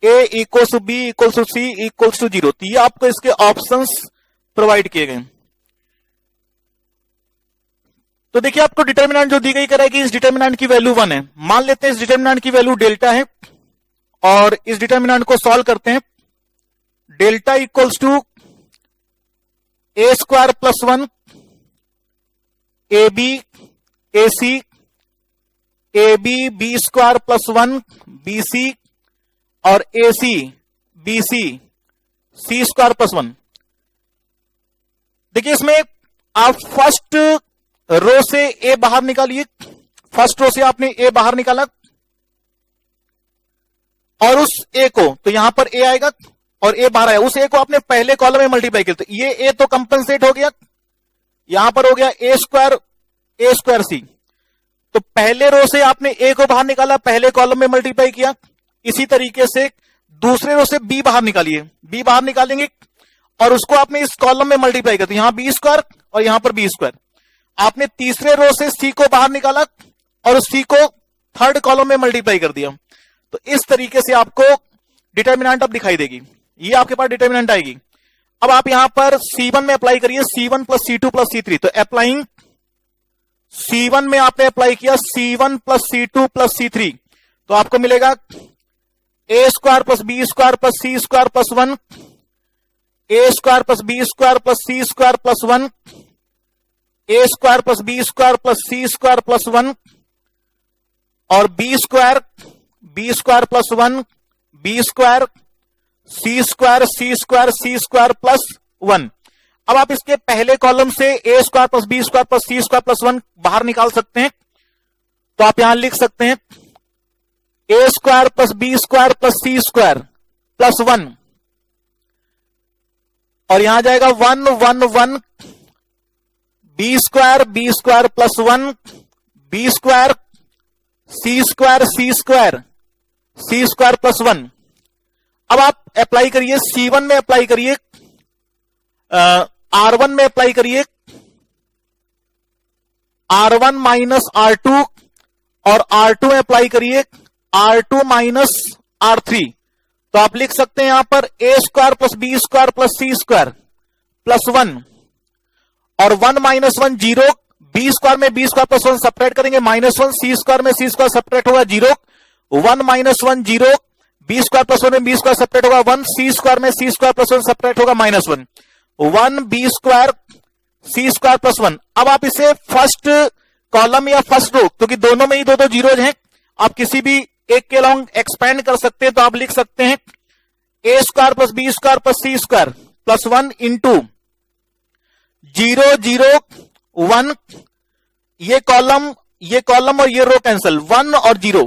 a equals to B equals to C equals to 0। तो ये आपको इसके options provide किए गए। तो देखिए आपको डिटर्मिनेंट जो दी गई कह रहा है कि इस डिटर्मिनेंट की वैल्यू 1 है। मान लेते हैं इस डिटर्मिनेंट की वैल्यू डेल्टा है और इस डिटर्मिनेंट को सॉल्व करते हैं। Delta equals to a square plus 1 ab ac ab b square plus 1 bc और ac bc c square plus 1। देखिए इसमें आप फर्स्ट रो से ए बाहर निकालिए, फर्स्ट रो से आपने ए बाहर निकाला और उस ए को, तो यहां पर ए आएगा और ए बाहर आया, उस ए को आपने पहले कॉलम में मल्टीप्लाई किया, तो ये ए तो कंपनसेट हो गया, यहां पर हो गया ए स्क्वायर सी। तो पहले रो से आपने ए को बाहर निकाला, पहले कॉलम में मल्टीप्लाई किया। इसी तरीके से दूसरे रो से बी बाहर निकालिए, बी बाहर निकालेंगे और उसको आपने इस कॉलम में मल्टीप्लाई किया, तो यहां बी स्क्वायर और यहां पर बी स्क्वायर। आपने तीसरे रो से सी को बाहर निकाला और उस सी को थर्ड कॉलम में मल्टीप्लाई कर दिया। तो इस तरीके से आपको डिटर्मिनेंट अब दिखाई देगी, ये आपके पास डिटर्मिनेंट आएगी। अब आप यहां पर C1 में अप्लाई करिए, C1 plus C2 plus C3। तो अप्लाइंग C1 में आपने अप्लाई किया C1 plus C2 plus C3, तो आपको मिलेगा a square plus B square plus C square plus 1, a square plus B square plus C square plus 1, A square plus B square plus C square plus 1 और B square plus 1 B square C square plus 1। अब आप इसके पहले column से A square plus B square plus C square plus 1 बाहर निकाल सकते हैं। तो आप यहां लिख सकते हैं A square plus B square plus C square plus 1 और यहां जाएगा 1 1 1 B square plus 1 B square C square plus 1। अब आप अप्लाई करिए C1 में, अप्लाई करिए R1 में, अप्लाई करिए R1 माइनस R2 और R2 में अप्लाई करिए R2 माइनस R3। तो आप लिख सकते हैं यहां पर A square plus B square plus C square plus 1 और 1 माइनस 1 0, बी स्क्वायर में बी स्क्वायर प्लस 1 सेपरेट करेंगे -1, सी स्क्वायर में सी स्क्वायर सेपरेट होगा 0, 1 माइनस 1 0, बी स्क्वायर प्लस 1 में बी स्क्वायर सेपरेट होगा 1, सी स्क्वायर में सी स्क्वायर प्लस 1 सेपरेट होगा -1, 1 B square C square plus 1। अब आप इसे फर्स्ट कॉलम या फर्स्ट रो, क्योंकि दोनों में ही दो जीरोज हैं, आप किसी भी एक के लॉन्ग एक्सपेंड कर सकते हैं। तो आप लिख सकते हैं A square plus B square plus C square plus 1 into 0 0 1, ये कॉलम और ये रो कैंसल, 1 और 0,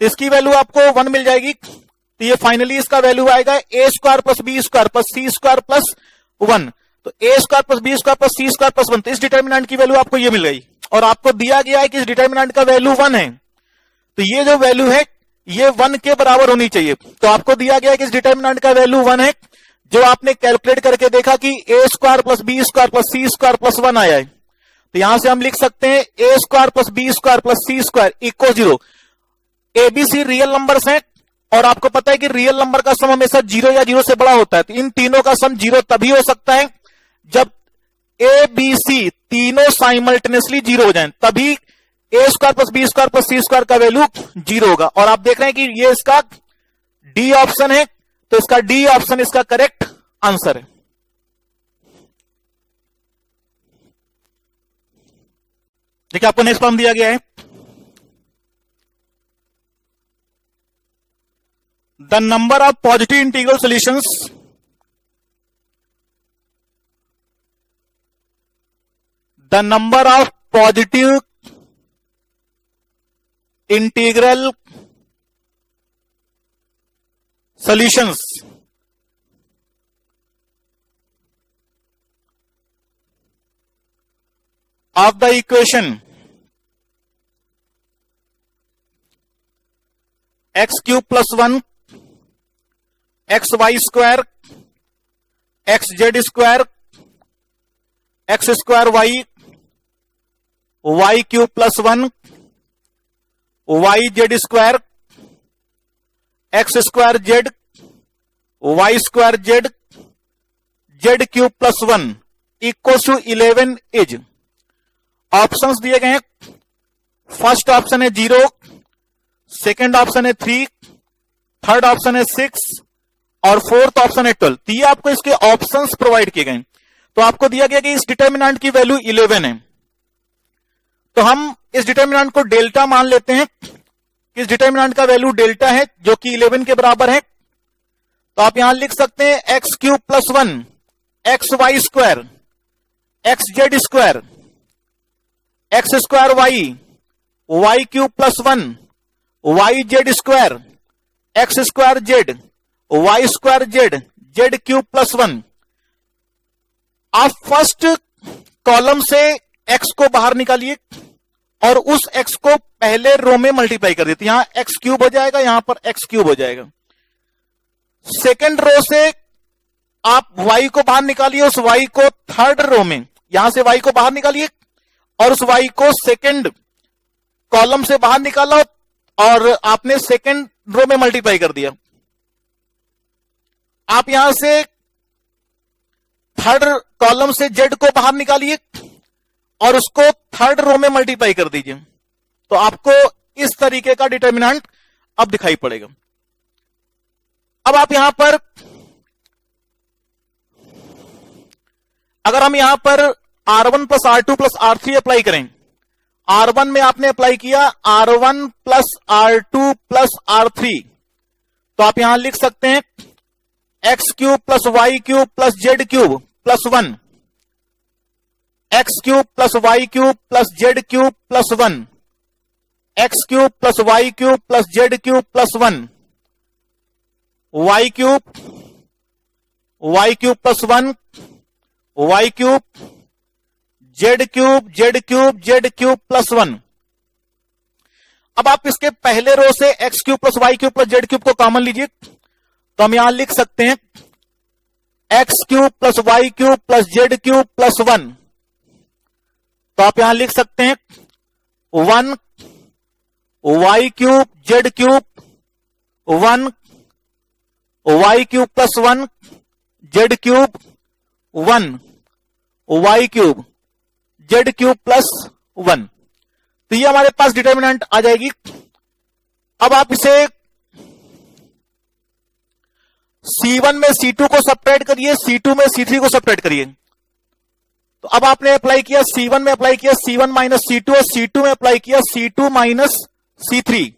तो इसकी वैल्यू आपको 1 मिल जाएगी। तो ये फाइनली इसका वैल्यू आएगा A square plus B square plus C square plus 1। तो A square plus B square plus C square plus 1, तो इस डिटर्मिनेंट की वैल्यू आपको ये मिल गई और आपको दिया गया है कि इस डिटर्मिनेंट का वैल्यू 1 है। तो ये जो वैल्यू है ये 1 के बराबर होनी चाहिए। तो आपको दिया गया है कि इस डिटर्मिनेंट का वैल्यू 1 है, जो आपने कैलकुलेट करके देखा कि A square plus B square plus C square plus 1 आया है। तो यहां से हम लिख सकते हैं A square plus B square plus C square equal 0। ABC real numbers हैं और आपको पता है कि रियल नंबर का सम हमेशा 0 या 0 से बड़ा होता है। तो इन तीनों का सम 0 तभी हो सकता है जब ए बी सी तीनों साइमल्टेनियसली 0 हो जाएं, तभी A square plus B square plus C square का वैल्यू 0 होगा। और आप देख रहे हैं कि ये इसका डी ऑप्शन है, तो इसका डी ऑप्शन इसका करेक्ट आंसर है। देखिए आपको नेक्स्ट प्रॉब्लम दिया गया है, the number of positive integral solutions the number of positive integral solutions of the equation x cube plus 1 xy square xz square x square y cube plus 1 yz square x square z y square z z cube plus 1 equals to 11 is। Options दिए गए हैं, first option है 0, second option है 3, third option है 6 और fourth option है 12। तो ये आपको इसके ऑप्शंस प्रोवाइड किए गए। तो आपको दिया गया कि इस डिटर्मिनेंट की वैल्यू 11 है, तो हम इस डिटर्मिनेंट को डेल्टा मान लेते हैं। इस डिटर्मिनेंट का वैल्यू डेल्टा है जो कि 11 के बराबर है। तो आप यहां लिख सकते हैं x cube plus 1 x y square x z square x square y cube plus 1 y z square x square z y square z z cube plus 1। आप फर्स्ट कॉलम से एक्स को बाहर निकालिए और उस एक्स को पहले रो में मल्टीप्लाई कर देते, यहां एक्स क्यूब हो जाएगा, यहां पर एक्स क्यूब हो जाएगा। सेकेंड रो से आप वाई को बाहर निकालिए, उस वाई को थर्ड रो में, यहां से वाई को बाहर निकालिए और उस वाई को सेकेंड कॉलम से बाहर निकाला और आपने सेकेंड रो में मल्टीप्लाई कर दिया। आप यहां से थर्ड कॉलम से जेड को बाहर निकालिए और उसको थर्ड रो में मल्टीप्लाई कर दीजिए, तो आपको इस तरीके का डिटर्मिनेंट अब दिखाई पड़ेगा। अब आप यहां पर, अगर हम यहां पर R1 plus R2 plus R3 apply करें। R1 में आपने अप्लाई किया R1 plus R2 plus R3, तो आप यहां लिख सकते हैं x cube plus y cube plus z cube plus 1, x cube plus y cube plus z cube plus 1, x cube plus y cube plus z cube plus 1, y cube plus 1, y cube z cube z cube plus 1। अब आप इसके पहले row से x cube plus y cube plus z cube को common लीजिए, तो हम यहां लिख सकते हैं x cube plus y cube plus z cube plus 1, तो आप यहां लिख सकते हैं 1 y cube z cube 1 y cube plus 1 z cube 1 y cube z cube plus 1। तो ये हमारे पास डिटर्मिनेंट आ जाएगी। अब आप इसे C1 में C2 को सब्ट्रैक्ट करिए, C2 में C3 को सब्ट्रैक्ट करिए। तो अब आपने अप्लाई किया C1 में अप्लाई किया C1 माइनस C2 और C2 में अप्लाई किया C2 माइनस C3,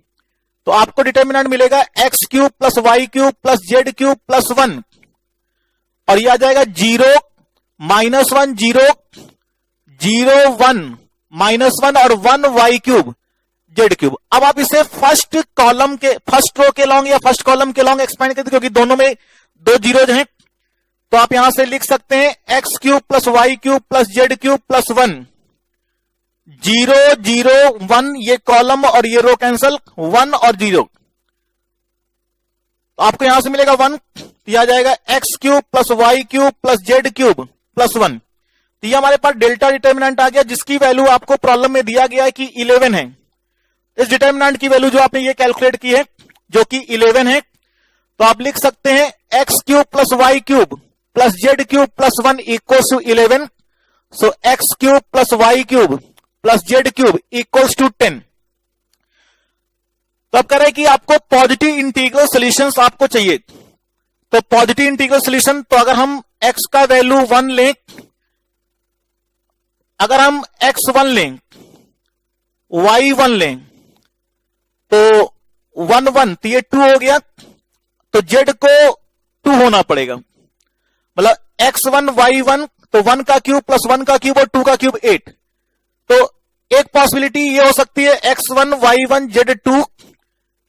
तो आपको डिटर्मिनेंट मिलेगा x cube plus y cube plus z cube plus 1, और यह आ जाएगा 0 माइनस 1 0 0 1 माइनस 1 और 1 वाई क्यूब जेड क्यूब। अब आप इसे फर्स्ट रो के लॉन्ग या फर्स्ट कॉलम के लॉन्ग एक्सपेंड करते, क्योंकि दोनों में 2 जीरोज हैं, तो आप यहां से लिख सकते हैं x cube plus y cube plus z cube plus 1, 0 0 1, ये कॉलम और ये रो कैंसल, 1 और 0, तो आपको यहां से मिलेगा 1, तो आ जाएगा x cube plus y cube plus z cube plus 1। तो ये हमारे पास डेल्टा डिटर्मिनेंट आ गया, जिसकी वैल्यू आपको प्रॉब्लम में दिया गया है कि 11 है। इस डिटर्मिनेंट की वैल्यू जो आपने ये कैलकुलेट की है जो कि 11 है, तो आप लिख सकते हैं x cube plus y cube plus z cube plus 1 इक्वल्स टू 11। So x cube plus y cube plus z cube equals to 10। तो अब कह रहे हैं कि आपको पॉजिटिव इंटीग्रल सॉल्यूशंस आपको चाहिए, तो पॉजिटिव इंटीग्रल सॉल्यूशन, तो अगर हम एक्स का वैल्यू 1 लें, अगर हम x1 लें y1 लें तो 1 1, तो ये 2 हो गया, तो z को 2 होना पड़ेगा, मतलब x1 y1, तो 1 का क्यूब प्लस 1 का क्यूब और 2 का क्यूब 8। तो एक पॉसिबिलिटी ये हो सकती है x1 y1 z2,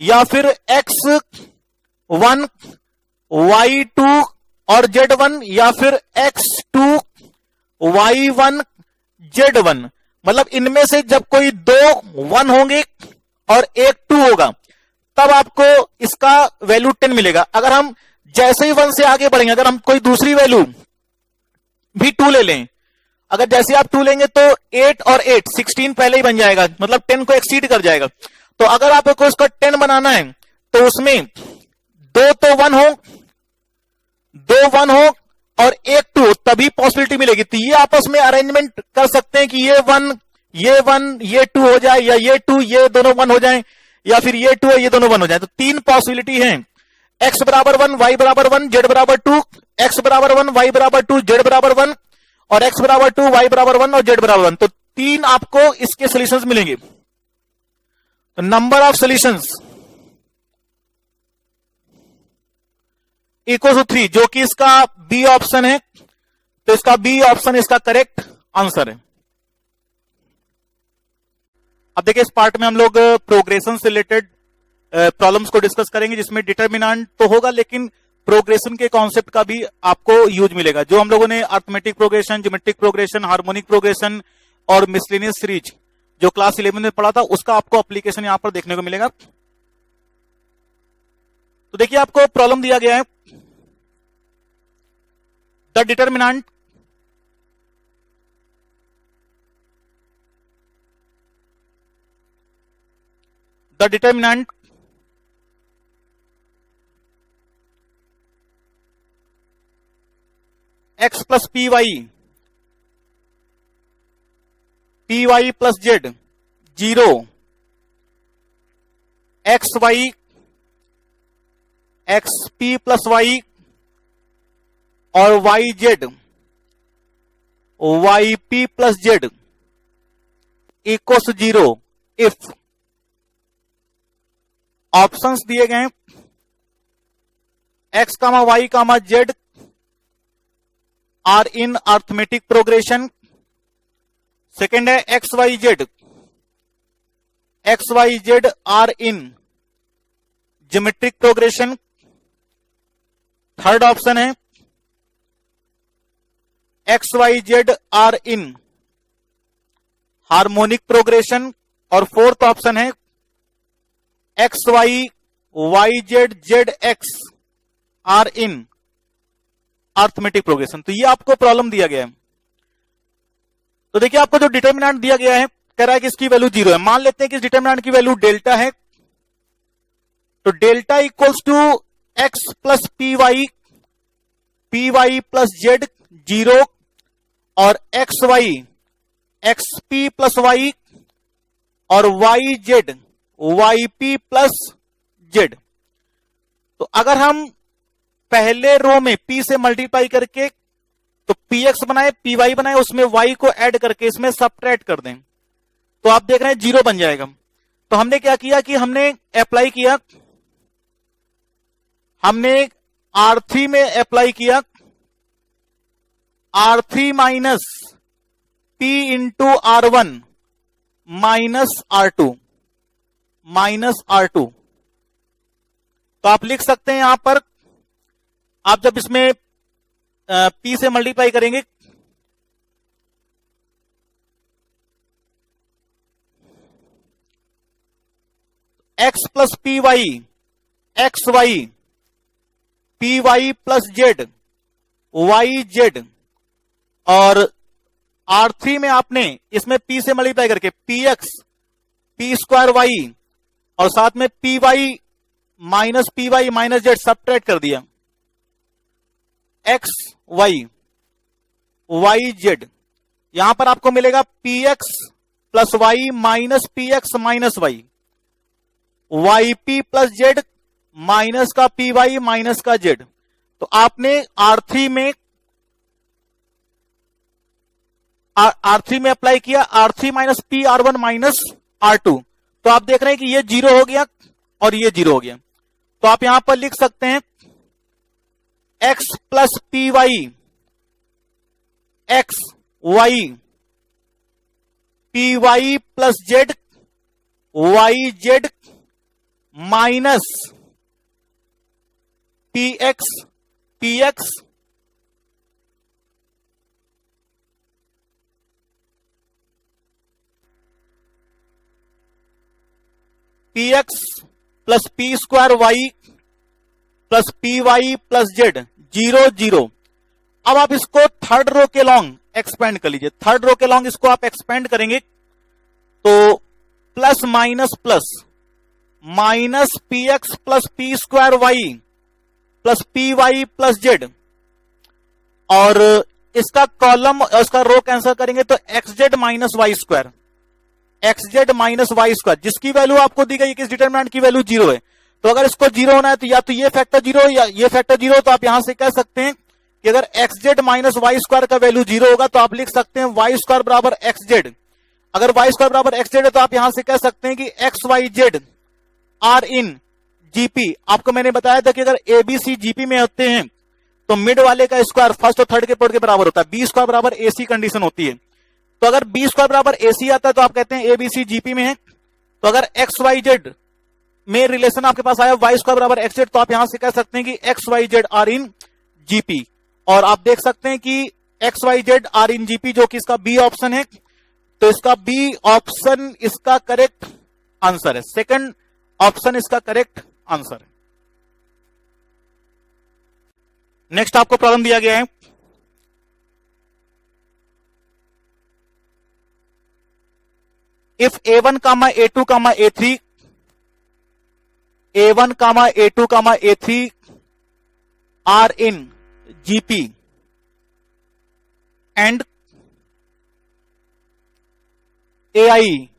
या फिर x1 y2 और z1, या फिर x2 y1 z1, मतलब इनमें से जब कोई 2 1 होंगे और एक 2 होगा, तब आपको इसका वैल्यू 10 मिलेगा। अगर हम जैसे ही 1 से आगे बढ़ेंगे, अगर हम कोई दूसरी वैल्यू भी 2 ले लें, अगर जैसे आप 2 लेंगे तो 8 और 8 16 पहले ही बन जाएगा, मतलब 10 को एक्सीड कर जाएगा। तो अगर आपको इसका 10 बनाना है तो उसमें 2 तो 1 हो, 2 1 हो और एक 2, तभी पॉसिबिलिटी मिलेगी। तो ये आपस में अरेंजमेंट कर सकते हैं कि ये 1 ये 2 हो जाए, या ये 2 ये दोनों 1 हो जाए, या फिर ये 2 ये दोनों 1 हो जाए। तो 3 पॉसिबिलिटी हैं, x बराबर 1 y बराबर 1 z बराबर 2, x बराबर 1 y बराबर 2 z बराबर 1, और x बराबर 2 y बराबर 1 और z बराबर 1। तो 3 आपको इसके सॉल्यूशंस मिलेंगे। तो number of solutions equal to 3, जो कि इसका बी ऑप्शन है, तो इसका बी ऑप्शन इसका करेक्ट आंसर है। अब देखिए, इस पार्ट में हम लोग प्रोग्रेशन से रिलेटेड प्रॉब्लम्स को डिस्कस करेंगे, जिसमें डिटर्मिनेंट तो होगा लेकिन प्रोग्रेशन के कॉन्सेप्ट का भी आपको यूज मिलेगा। जो हम लोगों ने arithmetic progression, geometric progression, harmonic progression और मिसलेनियस सीरीज जो क्लास 11 में पढ़ा था, उसका आपको एप्लीकेशन यहां पर देखने को मिलेगा। तो देखिए, आपको प्रॉब्लम दिया गया है, the determinant x plus P Y plus Z 0, X Y X P plus Y और Y Z Y P plus Z equals 0 if options दिए गए हैं X comma Y comma Z are in arithmetic progression. Second है X Y Z are in geometric progression. Third option है X Y Z are in harmonic progression. और fourth option है X Y Z X are in arithmetic progression. तो ये आपको problem दिया गया है। तो देखिए आपको जो डिटर्मिनेंट दिया गया है कह रहा है कि इसकी वैल्यू 0 है। मान लेते हैं कि इस डिटर्मिनेंट की वैल्यू डेल्टा है, तो delta equals to x plus P Y plus Z 0 और एक्स पी प्लस वाई और वाई पी प्लस जेड। तो अगर हम पहले रो में p से मल्टीप्लाई करके तो px बनाए py बनाए, उसमें y को ऐड करके इसमें सबट्रैक्ट कर दें तो आप देख रहे हैं 0 बन जाएगा। तो हमने क्या किया कि हमने अप्लाई किया, हमने R3 में अप्लाई किया R3 minus P into R1 minus R2। तो आप लिख सकते हैं यहां पर, आप जब इसमें P से मल्टीप्लाई करेंगे x plus P y x y P Y plus z y z और R3 में आपने इसमें P से मल्टीप्लाई करके P x P square y और साथ में P y minus z subtract कर दिया एक्स वाई जेड। यहां पर आपको मिलेगा P x plus y minus P x minus y P plus z minus का पी वाई माइनस का जेड। तो आपने R3 में अप्लाई किया R3 minus P R1 minus R2। तो आप देख रहे हैं कि ये 0 हो गया और ये 0 हो गया। तो आप यहां पर लिख सकते हैं x plus P y x y P Y plus z y z minus P x P x plus P square y plus P Y plus Z 0 अब आप इसको थर्ड रो के लॉन्ग एक्सपेंड कर लीजिए। थर्ड रो के long इसको आप expand करेंगे तो plus minus P x plus P square y plus P Y plus z और इसका कॉलम और इसका रो कैंसिल करेंगे तो x z minus y square जिसकी वैल्यू आपको दी गई, किस डिटरमिनेंट की वैल्यू 0 है। तो अगर इसको 0 होना है तो या तो ये फैक्टर 0 या ये फैक्टर 0। तो आप यहां से कह सकते हैं कि अगर x z minus y square का वैल्यू 0 होगा तो आप लिख सकते हैं वाई स्क्वायर बराबर एक्स जेड। अगर वाई स्क्वायर बराबर एक्स जेड है तो आप यहां से कह सकते हैं कि x Y Z are in GP. आपको मैंने बताया था कि अगर एबीसी जीपी में होते हैं तो मिड वाले का स्क्वायर फर्स्ट और थर्ड के प्रोडक्ट के बराबर होता है। बी स्क्वायर बराबर एसी कंडीशन होती है। तो अगर बी स्क्वायर बराबर एसी आता है तो आप कहते हैं एबीसी जीपी में है। तो अगर एक्स वाई जेड में रिलेशन आपके पास आया वाई स्क्वायर बराबर एक्स जेड तो आप यहां से कह सकते हैं कि x Y Z are in GP. और आप देख सकते हैं कि x Y Z are in GP जो कि इसका बी ऑप्शन है। तो इसका बी ऑप्शन इसका करेक्ट आंसर है। सेकंड ऑप्शन इसका करेक्ट आंसर है। नेक्स्ट आपको प्रॉब्लम दिया गया है, if A1, A2, A3 are in GP and AI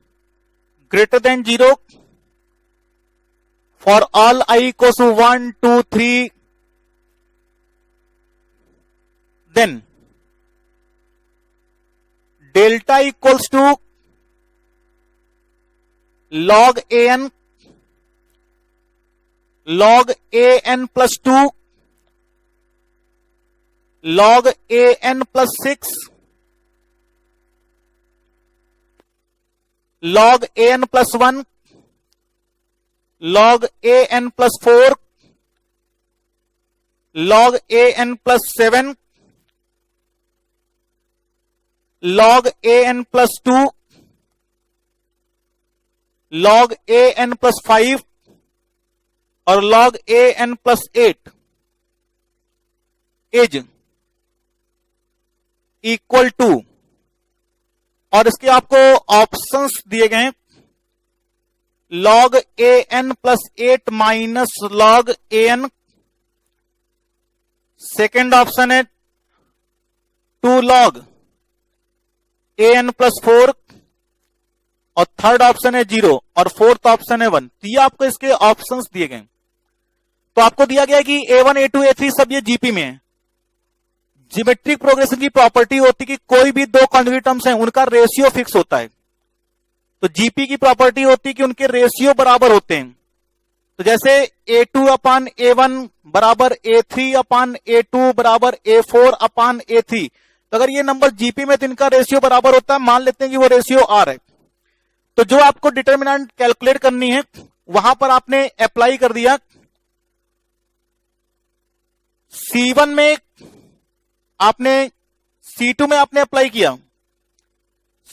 greater than 0 for all I equals to 1, 2, 3, then delta equals to log an plus 2 log an plus 6 log an plus 1 log an plus 4 log an plus 7 log an plus 2 log an plus 5 और log an plus 8 is equal to, और इसके आपको options दिए गए हैं, log an plus 8 minus log an, second option है 2 log an plus 4 और third option है 0 और फोर्थ ऑप्शन है 1। तो ये आपको इसके ऑप्शंस दिए गए। तो आपको दिया गया कि A1 A2 A3 सब ये जीपी में है। ज्योमेट्रिक प्रोग्रेशन की प्रॉपर्टी होती है कि कोई भी दो कॉन्जुगेट टर्म्स हैं उनका रेशियो फिक्स होता है। तो जीपी की प्रॉपर्टी होती है कि उनके रेशियो बराबर होते हैं। तो जैसे A2 अपान A1 बराबर A3 अपान A2 बराबर A4 अपान A3। तो अगर ये नंबर जीपी में तो इनका रेशियो बराबर होता है, मान लेते हैं कि वो रेशियो R है। तो जो आपको डिटर्मिनेंट कैलकुलेट करनी है वहां पर आपने अप्लाई कर दिया। C1 में आपने C2 में आपने अप्लाई किया,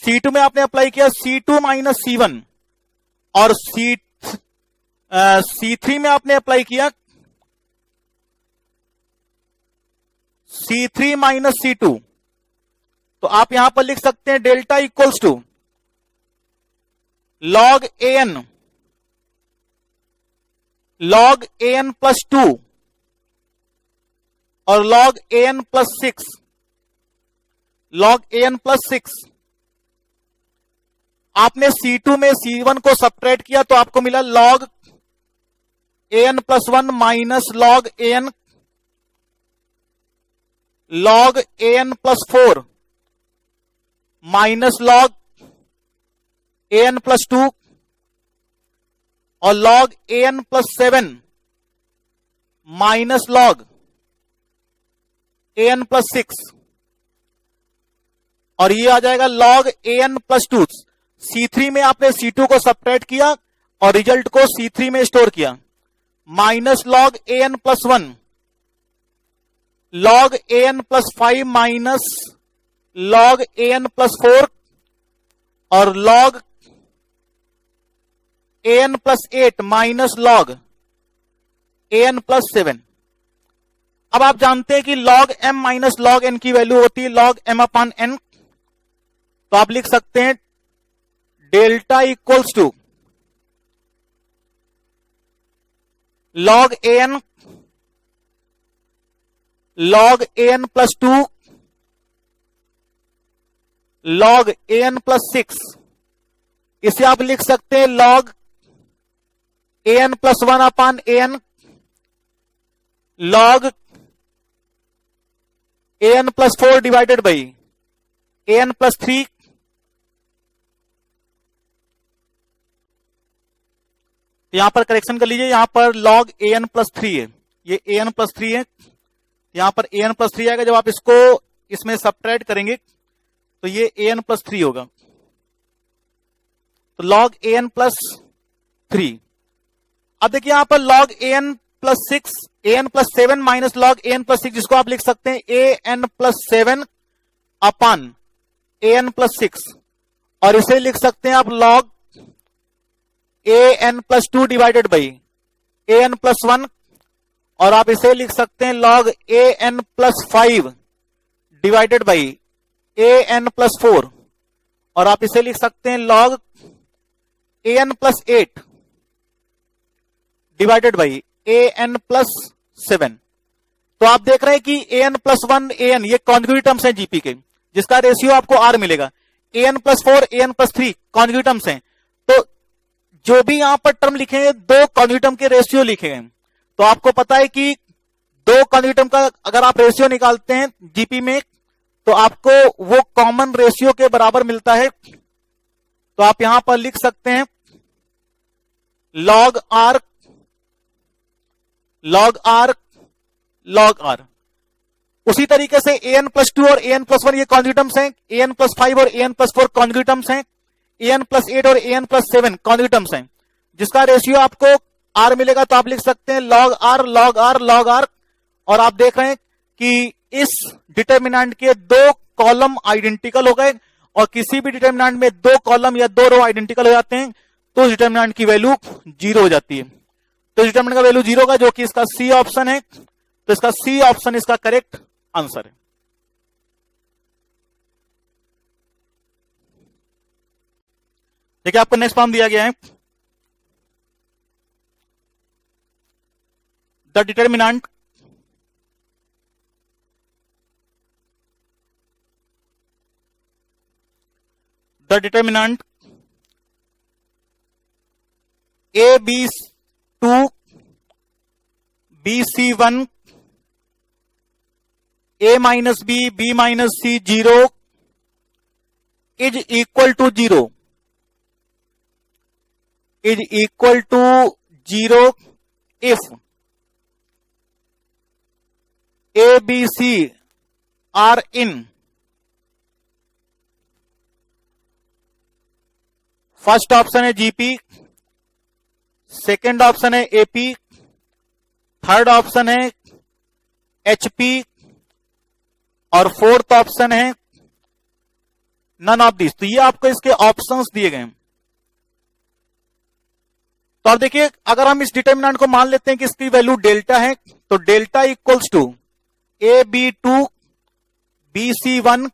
C2 में आपने अप्लाई किया C2 माइनस C1 और C3 में आपने अप्लाई किया C3 माइनस C2। तो आप यहां पर लिख सकते हैं delta equals to log an plus 2 और log an plus 6 log an plus 6। आपने C2 में C1 को सब्ट्रैक्ट किया तो आपको मिला log an plus 1 minus log an plus 4 minus log an plus 2 और log an plus 7 minus log an plus 6 और ये आ जाएगा log an प्लस 2। C3 में आपने C2 को सब्ट्रैक्ट किया और रिजल्ट को C3 में स्टोर किया, minus log an plus 1 log an plus 5 minus log an plus 4 और log an plus 8 minus log an plus 7। अब आप जानते हैं कि log m minus log n की वैल्यू होती है log m अपान n। तो आप लिख सकते हैं delta equals to log an plus 2 log an plus 6। इसे आप लिख सकते हैं log an plus 1 upon an log an plus 4 divided by an plus 3। यहां पर करेक्शन कर लीजिए, यहां पर log an प्लस 3 है, ये an प्लस 3 है, यहां पर an प्लस 3 आएगा। जब आप इसको इसमें सब्ट्रैक्ट करेंगे तो ये an प्लस 3 होगा। तो log an प्लस 3। अब देखिए यहां पर log an plus 6 an plus 7 minus log an plus 6, जिसको आप लिख सकते हैं an plus 7 upon an plus 6 और इसे लिख सकते हैं आप log an plus 2 divided by an plus 1 और आप इसे लिख सकते हैं log an plus 5 divided by an plus 4 और आप इसे लिख सकते हैं log an plus 8 divided by an plus 7। तो आप देख रहे हैं कि an प्लस 1 an ये कॉन्जुगेट टर्म्स हैं जीपी के, जिसका रेशियो आपको r मिलेगा। an plus 4 an plus 3 conjugate terms हैं। तो जो भी यहां पर टर्म लिखे हैं दो कॉन्जुगेट टर्म के रेशियो लिखे गए। तो आपको पता है कि दो कॉन्जुगेट टर्म का अगर आप रेशियो निकालते हैं जीपी में तो आपको वो कॉमन रेशियो के बराबर मिलता है। तो आप यहां पर लिख सकते हैं log r log r log r। उसी तरीके से an+2 और an+1 ये कॉन्जुगेटम्स हैं, an+5 और an+4 कॉन्जुगेटम्स हैं, an+8 और an+7 कॉन्जुगेटम्स हैं, जिसका रेशियो आपको r मिलेगा। तो आप लिख सकते हैं log r log r log r। और आप देख रहे हैं कि इस डिटर्मिनेंट के दो कॉलम आइडेंटिकल हो गए, और किसी भी डिटर्मिनेंट में दो कॉलम या दो रो आइडेंटिकल हो जाते हैं तो डिटर्मिनेंट की वैल्यू 0 हो जाती है। तो डिटर्मिनेंट का वैल्यू 0 होगा, जो कि इसका सी ऑप्शन है। तो इसका सी ऑप्शन इसका करेक्ट आंसर है। देखिए आपको नेक्स्ट प्रॉब्लम दिया गया है, the determinant AB2 BC1 A minus B B minus C 0 is equal to 0 if A B C are in first option है जीपी, सेकेंड ऑप्शन है एपी, थर्ड ऑप्शन है HP, और फोर्थ ऑप्शन है none of this. तो ये आपको इसके options दिए गए हैं। तो अब देखिए, अगर हम इस डिटर्मिनेंट को मान लेते हैं कि इसकी वैल्यू डेल्टा है, तो delta equals to AB2 BC1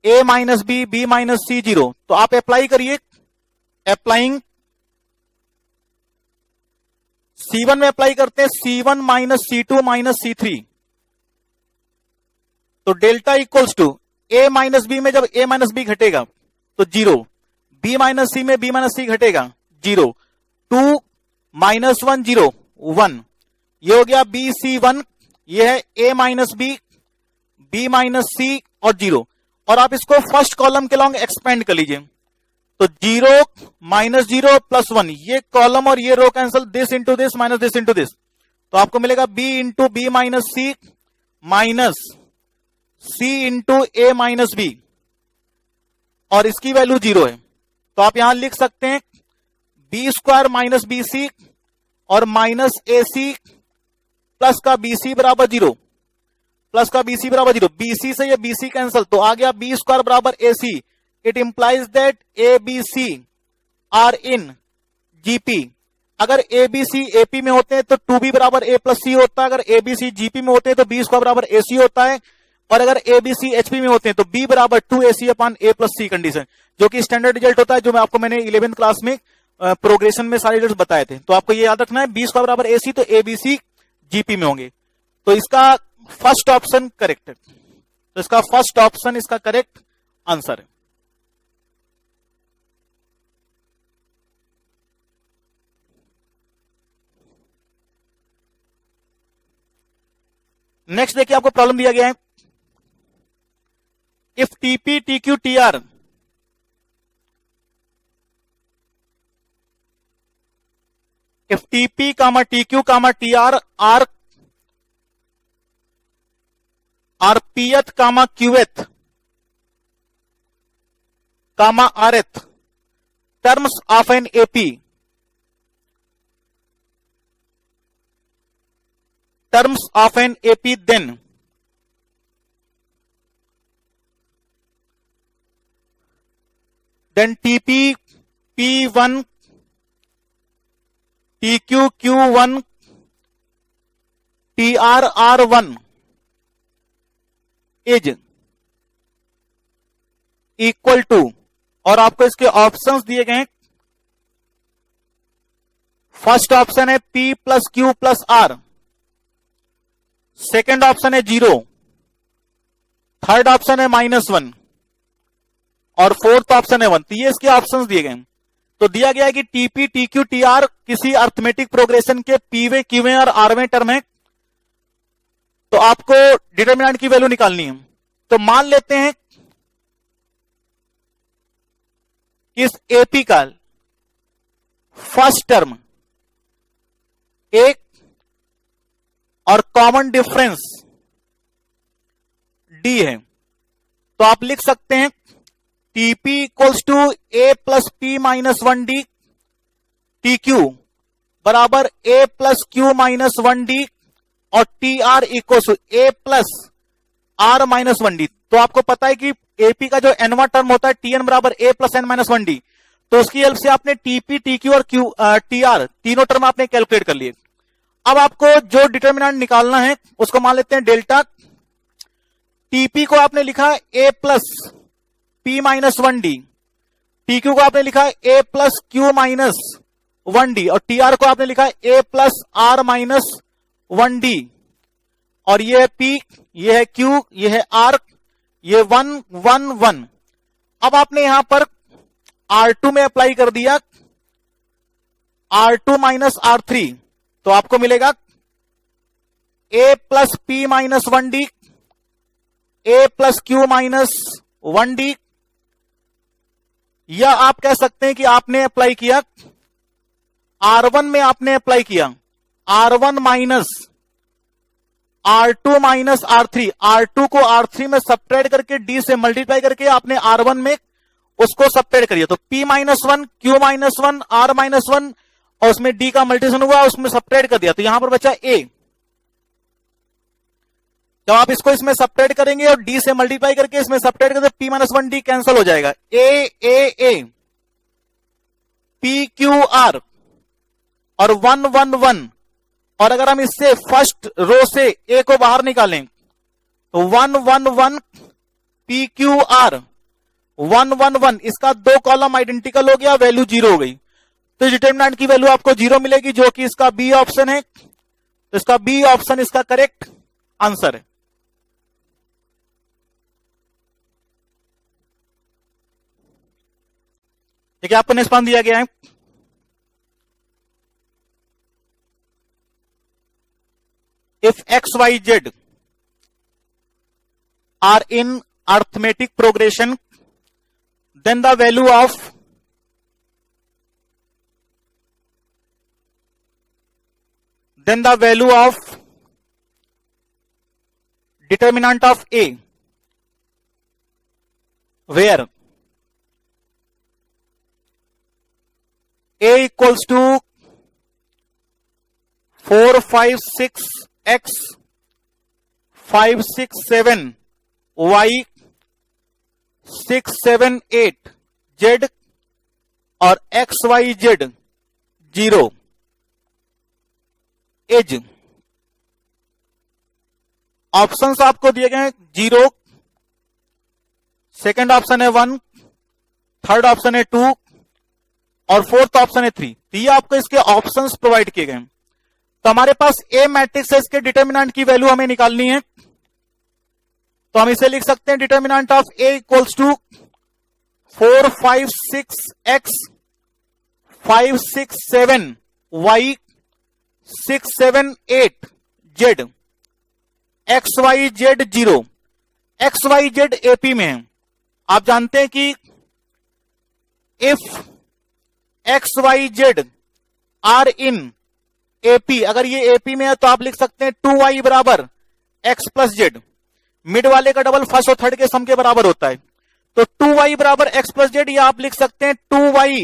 A minus B B minus C 0। तो आप अप्लाई करिए, अप्लाइंग C1 में अप्लाई करते हैं C1 minus C2 minus C3। तो delta equals to A minus B में जब A माइनस बी घटेगा तो 0, B माइनस सी में B माइनस सी घटेगा 0, 2 माइनस 1 0 1। ये हो गया BC1, ये है A minus B B minus C और 0। और आप इसको फर्स्ट कॉलम के लॉन्ग एक्सपेंड कर लीजिए, तो 0 माइनस 0 प्लस 1, ये कॉलम और ये row cancel, this into this minus this into this. तो आपको मिलेगा B into B minus C minus C into A minus B, और इसकी वैल्यू 0 है। तो आप यहां लिख सकते हैं B square minus B C और माइनस AC प्लस का BC बराबर 0, प्लस का BC बराबर 0। BC से ये BC कैंसिल, तो आ गया B स्क्वायर बराबर AC। It implies that ABC are in GP। अगर ABC AP में होते हैं तो 2B बराबर A प्लस C होता है, अगर ABC GP में होते हैं तो B स्क्वायर बराबर AC होता है, और अगर ABC HP में होते हैं तो B बराबर 2AC upon A plus C condition, जो कि स्टैंडर्ड रिजल्ट होता है, जो मैंने 11th क्लास में प्रोग्रेशन में सारे रिजल्ट बताए थे। तो आपको ये याद रखना है, B स्क्वायर बराबर AC, तो ABC GP में होंगे। तो इसका फर्स्ट ऑप्शन करेक्ट है। तो इसका फर्स्ट ऑप्शन इसका करेक्ट आंसर है। नेक्स्ट देखिए, आपको प्रॉब्लम दिया गया है, if TP TQ TR if TP, TQ, TR are Pth, Qth, Rth terms of an AP, then TP P1 TQ Q1 TR R1 is equal to, और आपको इसके ऑप्शंस दिए गए हैं। फर्स्ट ऑप्शन है P plus Q plus R, second option है 0, third option है -1, और फोर्थ ऑप्शन है 1। तो ये इसके ऑप्शंस दिए गए हैं। तो दिया गया है कि टीपी टीक्यू टीआर किसी अर्थमेटिक प्रोग्रेशन के पीवे क्यूवे और आरवे टर्म है। तो आपको डिटर्मिनेंट की वैल्यू निकालनी है। तो मान लेते हैं कि इस एपी का फर्स्ट टर्म एक और कॉमन डिफरेंस डी है, तो आप लिख सकते हैं TP equals to A plus P minus 1 D, T Q बराबर A plus Q minus 1 D, और T R equals to A plus R minus 1 D. तो आपको पता है कि एपी का जो एनवा टर्म होता है टी एन बराबर A plus N minus 1 D, तो उसकी हेल्प से आपने टीपी, टी क्यू और टी आर तीनों टर्म आपने कैलकुलेट कर लिए। अब आपको जो डिटर्मिनेंट निकालना है उसको मान लेते हैं डेल्टा। टीपी को आपने लिखा A plus P minus 1 D, T Q को आपने लिखा A plus Q minus 1 D, और टी आर को आपने लिखा A plus R minus 1 D. और ये है पी, ये है क्यू, ये है आर, ये 1 1 1। अब आपने यहां पर R2 में अप्लाई कर दिया R2 माइनस R3, तो आपको मिलेगा a plus P minus 1 D, A plus Q minus 1 D, या आप कह सकते हैं कि आपने अप्लाई किया R1 में, आपने अप्लाई किया R1 minus R2 minus R3, R2 को R3 में सब्ट्रैक्ट करके D से मल्टीप्लाई करके आपने R1 में उसको सब्ट्रैक्ट करिए, तो P minus 1, Q minus 1, R minus 1, और उसमें D का मल्टीप्लिकेशन हुआ, उसमें सब्ट्रैक्ट कर दिया, तो यहां पर बचा A। जब आप इसको इसमें सब्ट्रैक्ट करेंगे और D से मल्टीप्लाई करके इसमें सब्ट्रैक्ट करेंगे, P माइनस 1 D कैंसिल हो जाएगा, A P Q R और 1 1 1। और अगर हम इससे फर्स्ट रो से A को बाहर निकालें तो 1 1 1 P Q R 1 1 1, इसका दो कॉलम आइडेंटिकल हो गया, वैल्यू 0 हो गई, तो डिटर्मिनेंट की वैल्यू आपको 0 मिलेगी, जो कि इसका बी ऑप्शन है। तो इसका बी ऑप्शन इसका करेक्ट आंसर है। देखिए आपको निष्पादन दिया गया है, if x y z are in arithmetic progression, then the value of determinant of A, where A equals to 4 5 6 x 5 6 7 y 6 7 8 z और x y z 0 is, options आपको दिए गए हैं 0, सेकंड ऑप्शन है 1, थर्ड ऑप्शन है 2 और fourth option है 3। तो ये आपको इसके ऑप्शंस प्रोवाइड किए गए हैं। तो हमारे पास ए मैट्रिक्स है, इसके डिटर्मिनेंट की वैल्यू हमें निकालनी है, तो हम इसे लिख सकते हैं determinant of A equals to 4 5 6 x 5 6 7 y 6 7 8 z x y z 0। x y z AP में है, आप जानते हैं कि if x y z are in AP, अगर ये एपी में है तो आप लिख सकते हैं 2y बराबर x प्लस जेड, मिड वाले का डबल फर्स्ट और थर्ड के सम के बराबर होता है, तो 2y बराबर x प्लस जेड, या आप लिख सकते हैं 2y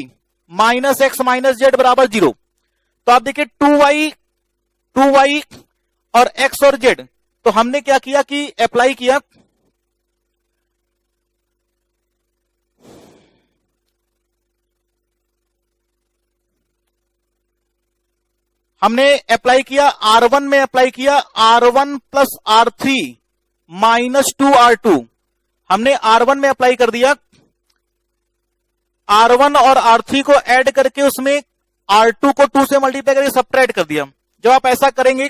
minus x minus Z बराबर 0। तो आप देखिए 2y और x और z, तो हमने क्या किया कि अप्लाई किया, हमने अप्लाई किया R1 में अप्लाई किया R1 plus R3 minus 2R2, हमने R1 में अप्लाई कर दिया, R1 और R3 को ऐड करके उसमें R2 को 2 से मल्टीप्लाई करके सब्ट्रैक्ट कर दिया। जब आप ऐसा करेंगे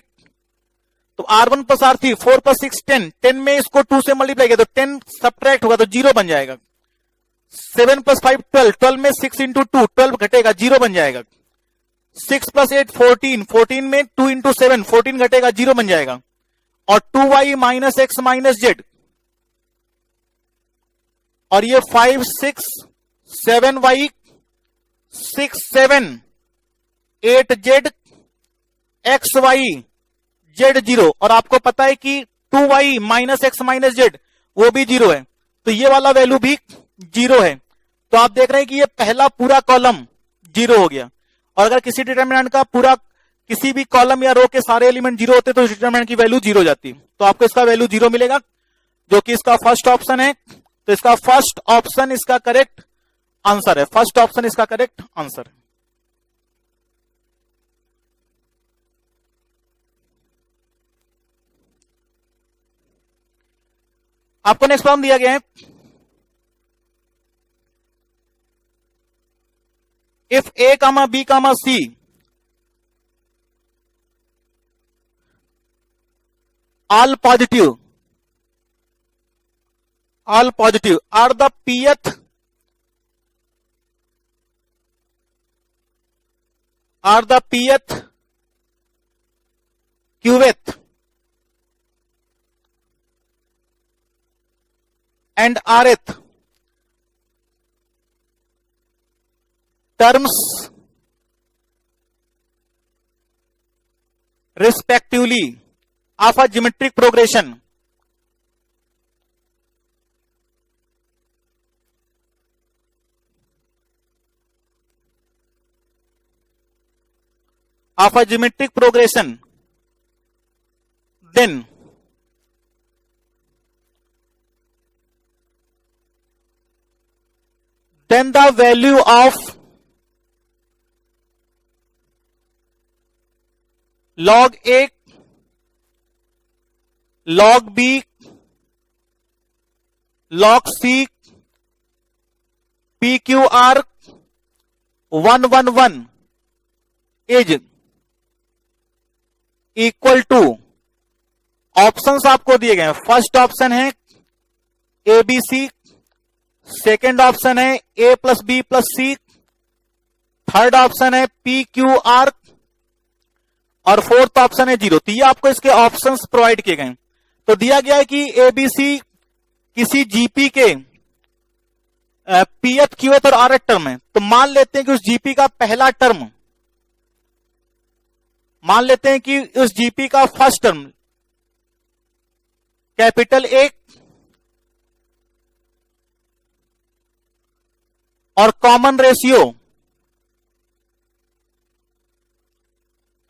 तो R1 प्लस R3 4 प्लस 6 10, 10 में इसको 2 से मल्टीप्लाई किया तो 10 सब्ट्रैक्ट होगा तो 0 बन जाएगा। 7 प्लस 5 12, 12 में 6 इंटू 2 12 घटेगा 0 बन जाएगा। 6 प्लस 8 14, 14 में 2 इंटू 7 14 घटेगा 0 बन जाएगा। और 2y minus x minus Z और ये 5 6 7y 6 7 8z xy z0, और आपको पता है कि 2y minus x minus Z वो भी 0 है, तो ये वाला वैल्यू भी 0 है। तो आप देख रहे हैं कि ये पहला पूरा कॉलम 0 हो गया, और अगर किसी डिटरमिनेंट का पूरा किसी भी कॉलम या रो के सारे एलिमेंट 0 होते तो डिटरमिनेंट की वैल्यू 0 हो जाती। तो आपको इसका वैल्यू 0 मिलेगा, जो कि इसका फर्स्ट ऑप्शन है। तो इसका फर्स्ट ऑप्शन इसका करेक्ट आंसर है, फर्स्ट ऑप्शन इसका करेक्ट आंसर है। आपको नेक्स्ट प्रॉब्लम दिया गया है, if A comma B comma C all positive are the pth qth and rth terms respectively of a geometric progression then the value of log A, log B, log C, PQR 111 is equal to, options आपको दिए गए हैं। First option है A B C, second option है A plus B plus C, third option है P Q R, और fourth option है 0। तो ये आपको इसके ऑप्शंस प्रोवाइड किए गए। तो दिया गया है कि ए बी सी किसी जीपी के पीएथ क्यूएथ और आरएथ टर्म है। तो मान लेते हैं कि उस जीपी का पहला टर्म, मान लेते हैं कि उस जीपी का फर्स्ट टर्म कैपिटल ए और कॉमन रेशियो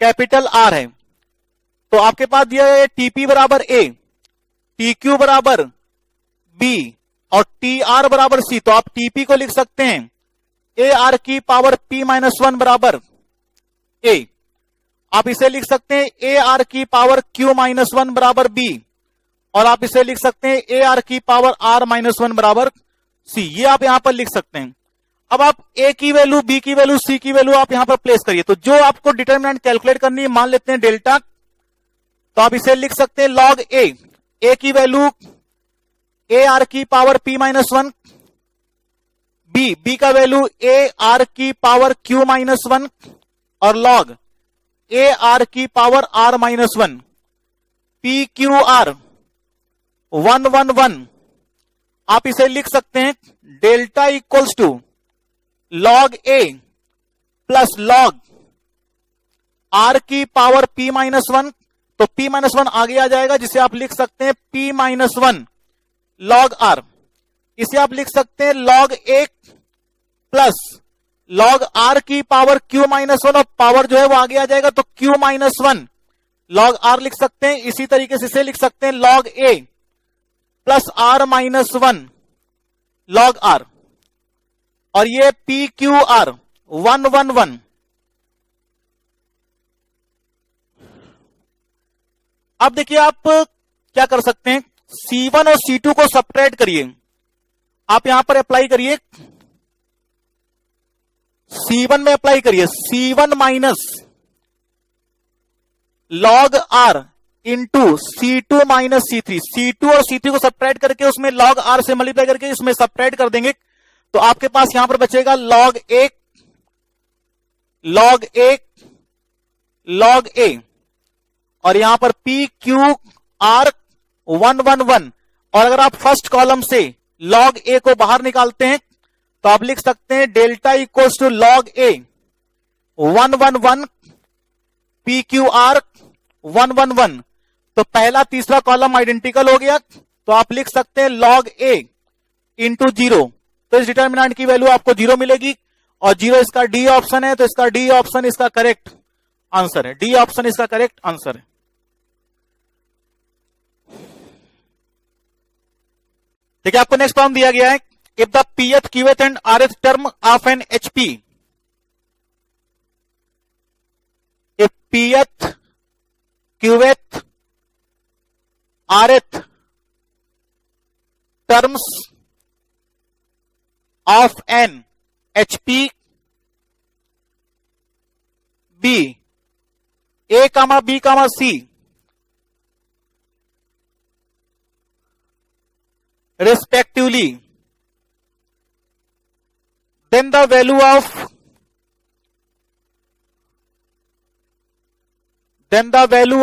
कैपिटल आर है। तो आपके पास दिया है टीपी बराबर ए, टी क्यू बराबर बी और टी आर बराबर सी। तो आप टीपी को लिख सकते हैं ए आर की पावर पी माइनस 1 बराबर ए। आप इसे लिख सकते हैं ए आर की पावर क्यू माइनस 1 बराबर बी, और आप इसे लिख सकते हैं ए आर की पावर आर माइनस 1 बराबर सी। ये आप यहां पर लिख सकते हैं। अब आप ए की वैल्यू, बी की वैल्यू, सी की वैल्यू आप यहां पर प्लेस करिए। तो जो आपको डिटरमिनेंट कैलकुलेट करनी है, मान लेते हैं डेल्टा, तो आप इसे लिख सकते हैं लॉग ए की वैल्यू ए आर की पावर पी माइनस 1, बी का वैल्यू ए आर की पावर क्यू माइनस 1, और लॉग ए आर की power R minus 1, P Q R 111। आप इसे लिख सकते हैं delta equals to log A plus log R की पावर पी माइनस 1। तो पी माइनस 1 आगे आ जाएगा, जिसे आप लिख सकते हैं पी माइनस 1 लॉग आर। इसे आप लिख सकते हैं log A plus log R की पावर क्यू माइनस 1, और पावर जो है वो आगे आ जाएगा, तो क्यू माइनस 1 लॉग आर लिख सकते हैं। इसी तरीके से इसे लिख सकते हैं log A plus R minus 1 log R, और ये पी क्यू आर 111। अब देखिए आप क्या कर सकते हैं, C1 और C2 को सब्ट्रैक्ट करिए। आप यहां पर अप्लाई करिए, C1 में अप्लाई करिए C1 minus log are into C2 minus C3। C2 और C3 को सब्ट्रैक्ट करके उसमें लॉग आर से मल्टीप्लाई करके इसमें सब्ट्रैक्ट कर देंगे। तो आपके पास यहां पर बचेगा लॉग 1 लॉग 1 लॉग ए, और यहां पर पी क्यू आर 111। और अगर आप फर्स्ट कॉलम से लॉग ए को बाहर निकालते हैं तो आप लिख सकते हैं delta equals to log A 111 P Q R 111। तो पहला तीसरा कॉलम आइडेंटिकल हो गया, तो आप लिख सकते हैं लॉग ए इंटू 0। तो इस डिटर्मिनेंट की वैल्यू आपको 0 मिलेगी और 0 इसका डी ऑप्शन है, तो इसका डी ऑप्शन इसका करेक्ट आंसर है। डी ऑप्शन इसका करेक्ट आंसर है। ठीक है, आपको नेक्स्ट प्रॉब्लम दिया गया है, if the pth qth and rth term of an HP, if pth qth rth terms of an HP B A, B, C respectively, then the value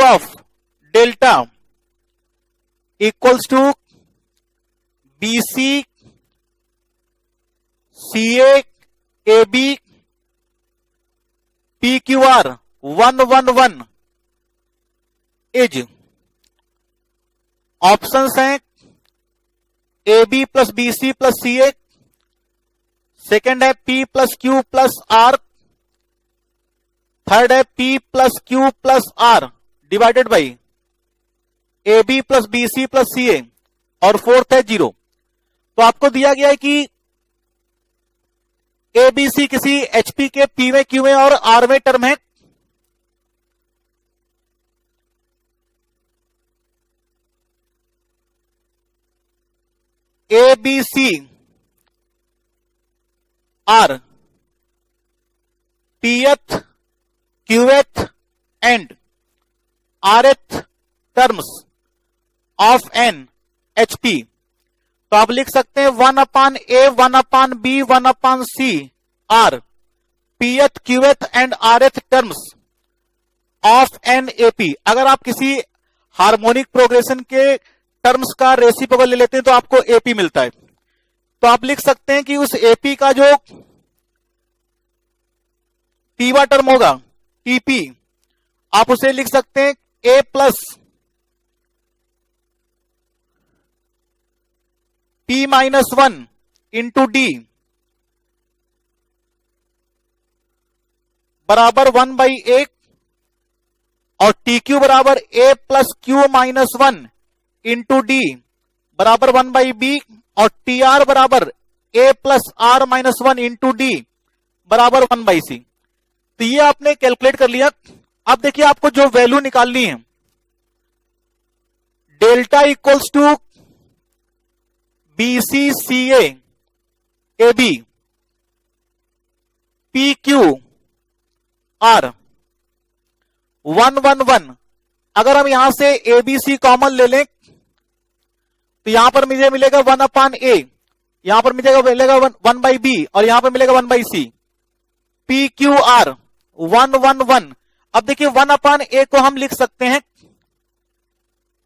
of delta equals to BC CA AB PQR 111 is. Options हैं A B plus B C plus C A, second है P plus Q plus R, third है P plus Q plus R divided by A B plus B C plus C A, और fourth है 0। तो आपको दिया गया है कि ए बी सी किसी एचपी के पी में क्यू में और आर में टर्म है। A B C are pth qth and rth terms of an HP। तो आप लिख सकते हैं 1/a 1/b 1/c are pth qth and rth terms of an AP। अगर आप किसी हार्मोनिक प्रोग्रेशन के टर्म्स का रेसिप्रोकल ले लेते हैं तो आपको AP मिलता है। तो आप लिख सकते हैं कि उस AP का जो पीवा टर्म होगा TP, आप उसे लिख सकते हैं A plus P minus 1 into D बराबर 1/a, और TQ बराबर A plus Q minus 1 into D बराबर 1/b, और TR बराबर A plus R minus 1 into D बराबर 1/c। तो ये आपने कैलकुलेट कर लिया। अब देखिए आपको जो वैल्यू निकालनी है, delta equals to BCCA AB PQ R 111। अगर हम यहां से ABC कॉमन ले लें तो यहां पर मुझे मिलेगा 1/a, यहां पर मिलेगा 1/b, और यहां पर मिलेगा 1/c। PQR 111। अब देखिए 1/a को हम लिख सकते हैं,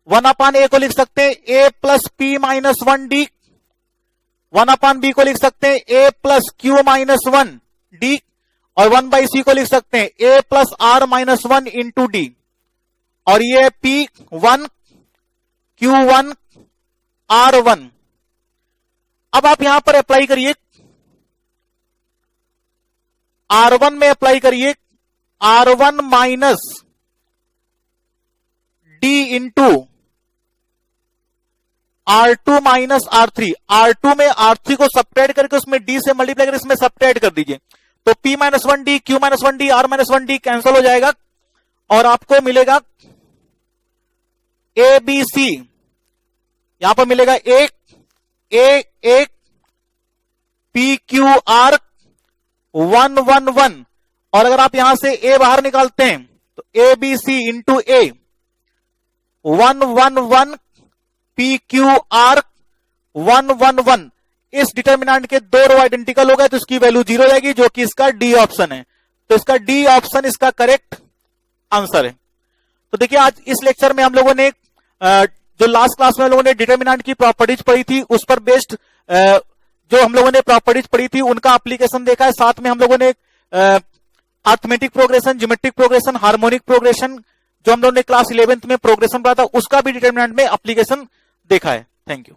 1/a को लिख सकते हैं a plus p minus 1d, 1/b को लिख सकते हैं a plus q minus 1d, और 1/c को लिख सकते हैं a plus r minus 1 into D, और ये P1 Q1 R1। अब आप यहां पर अप्लाई करिए, R1 में अप्लाई करिए R1 minus D into R2 minus R3। R2 में R3 को सब्ट्रैक्ट करके उसमें D से मल्टीप्लाई करके इसमें सब्ट्रैक्ट कर दीजिए, तो P minus 1D Q minus 1D R minus 1D cancel हो जाएगा, और आपको मिलेगा ABC। यहां पर मिलेगा एक PQR 111, और अगर आप यहां से A बाहर निकालते हैं तो ABC इंटू A 111 PQR 111। इस डिटर्मिनेंट के दो रो आइडेंटिकल हो गए तो इसकी वैल्यू 0 हो जाएगी, जो कि इसका डी ऑप्शन है। तो इसका डी ऑप्शन इसका करेक्ट आंसर है। तो देखिए आज इस लेक्चर में हम लोगों ने जो लास्ट क्लास में हम लोगों ने डिटर्मिनेंट की प्रॉपर्टीज पढ़ी थी उस पर बेस्ड जो हम लोगों ने प्रॉपर्टीज पढ़ी थी उनका एप्लीकेशन देखा है, साथ में हम लोगों ने arithmetic progression, geometric progression, harmonic progression, जो हम लोगों ने क्लास 11th में प्रोग्रेशन पढ़ा था उसका भी डिटरमिनेंट में एप्लीकेशन देखा है। Thank you.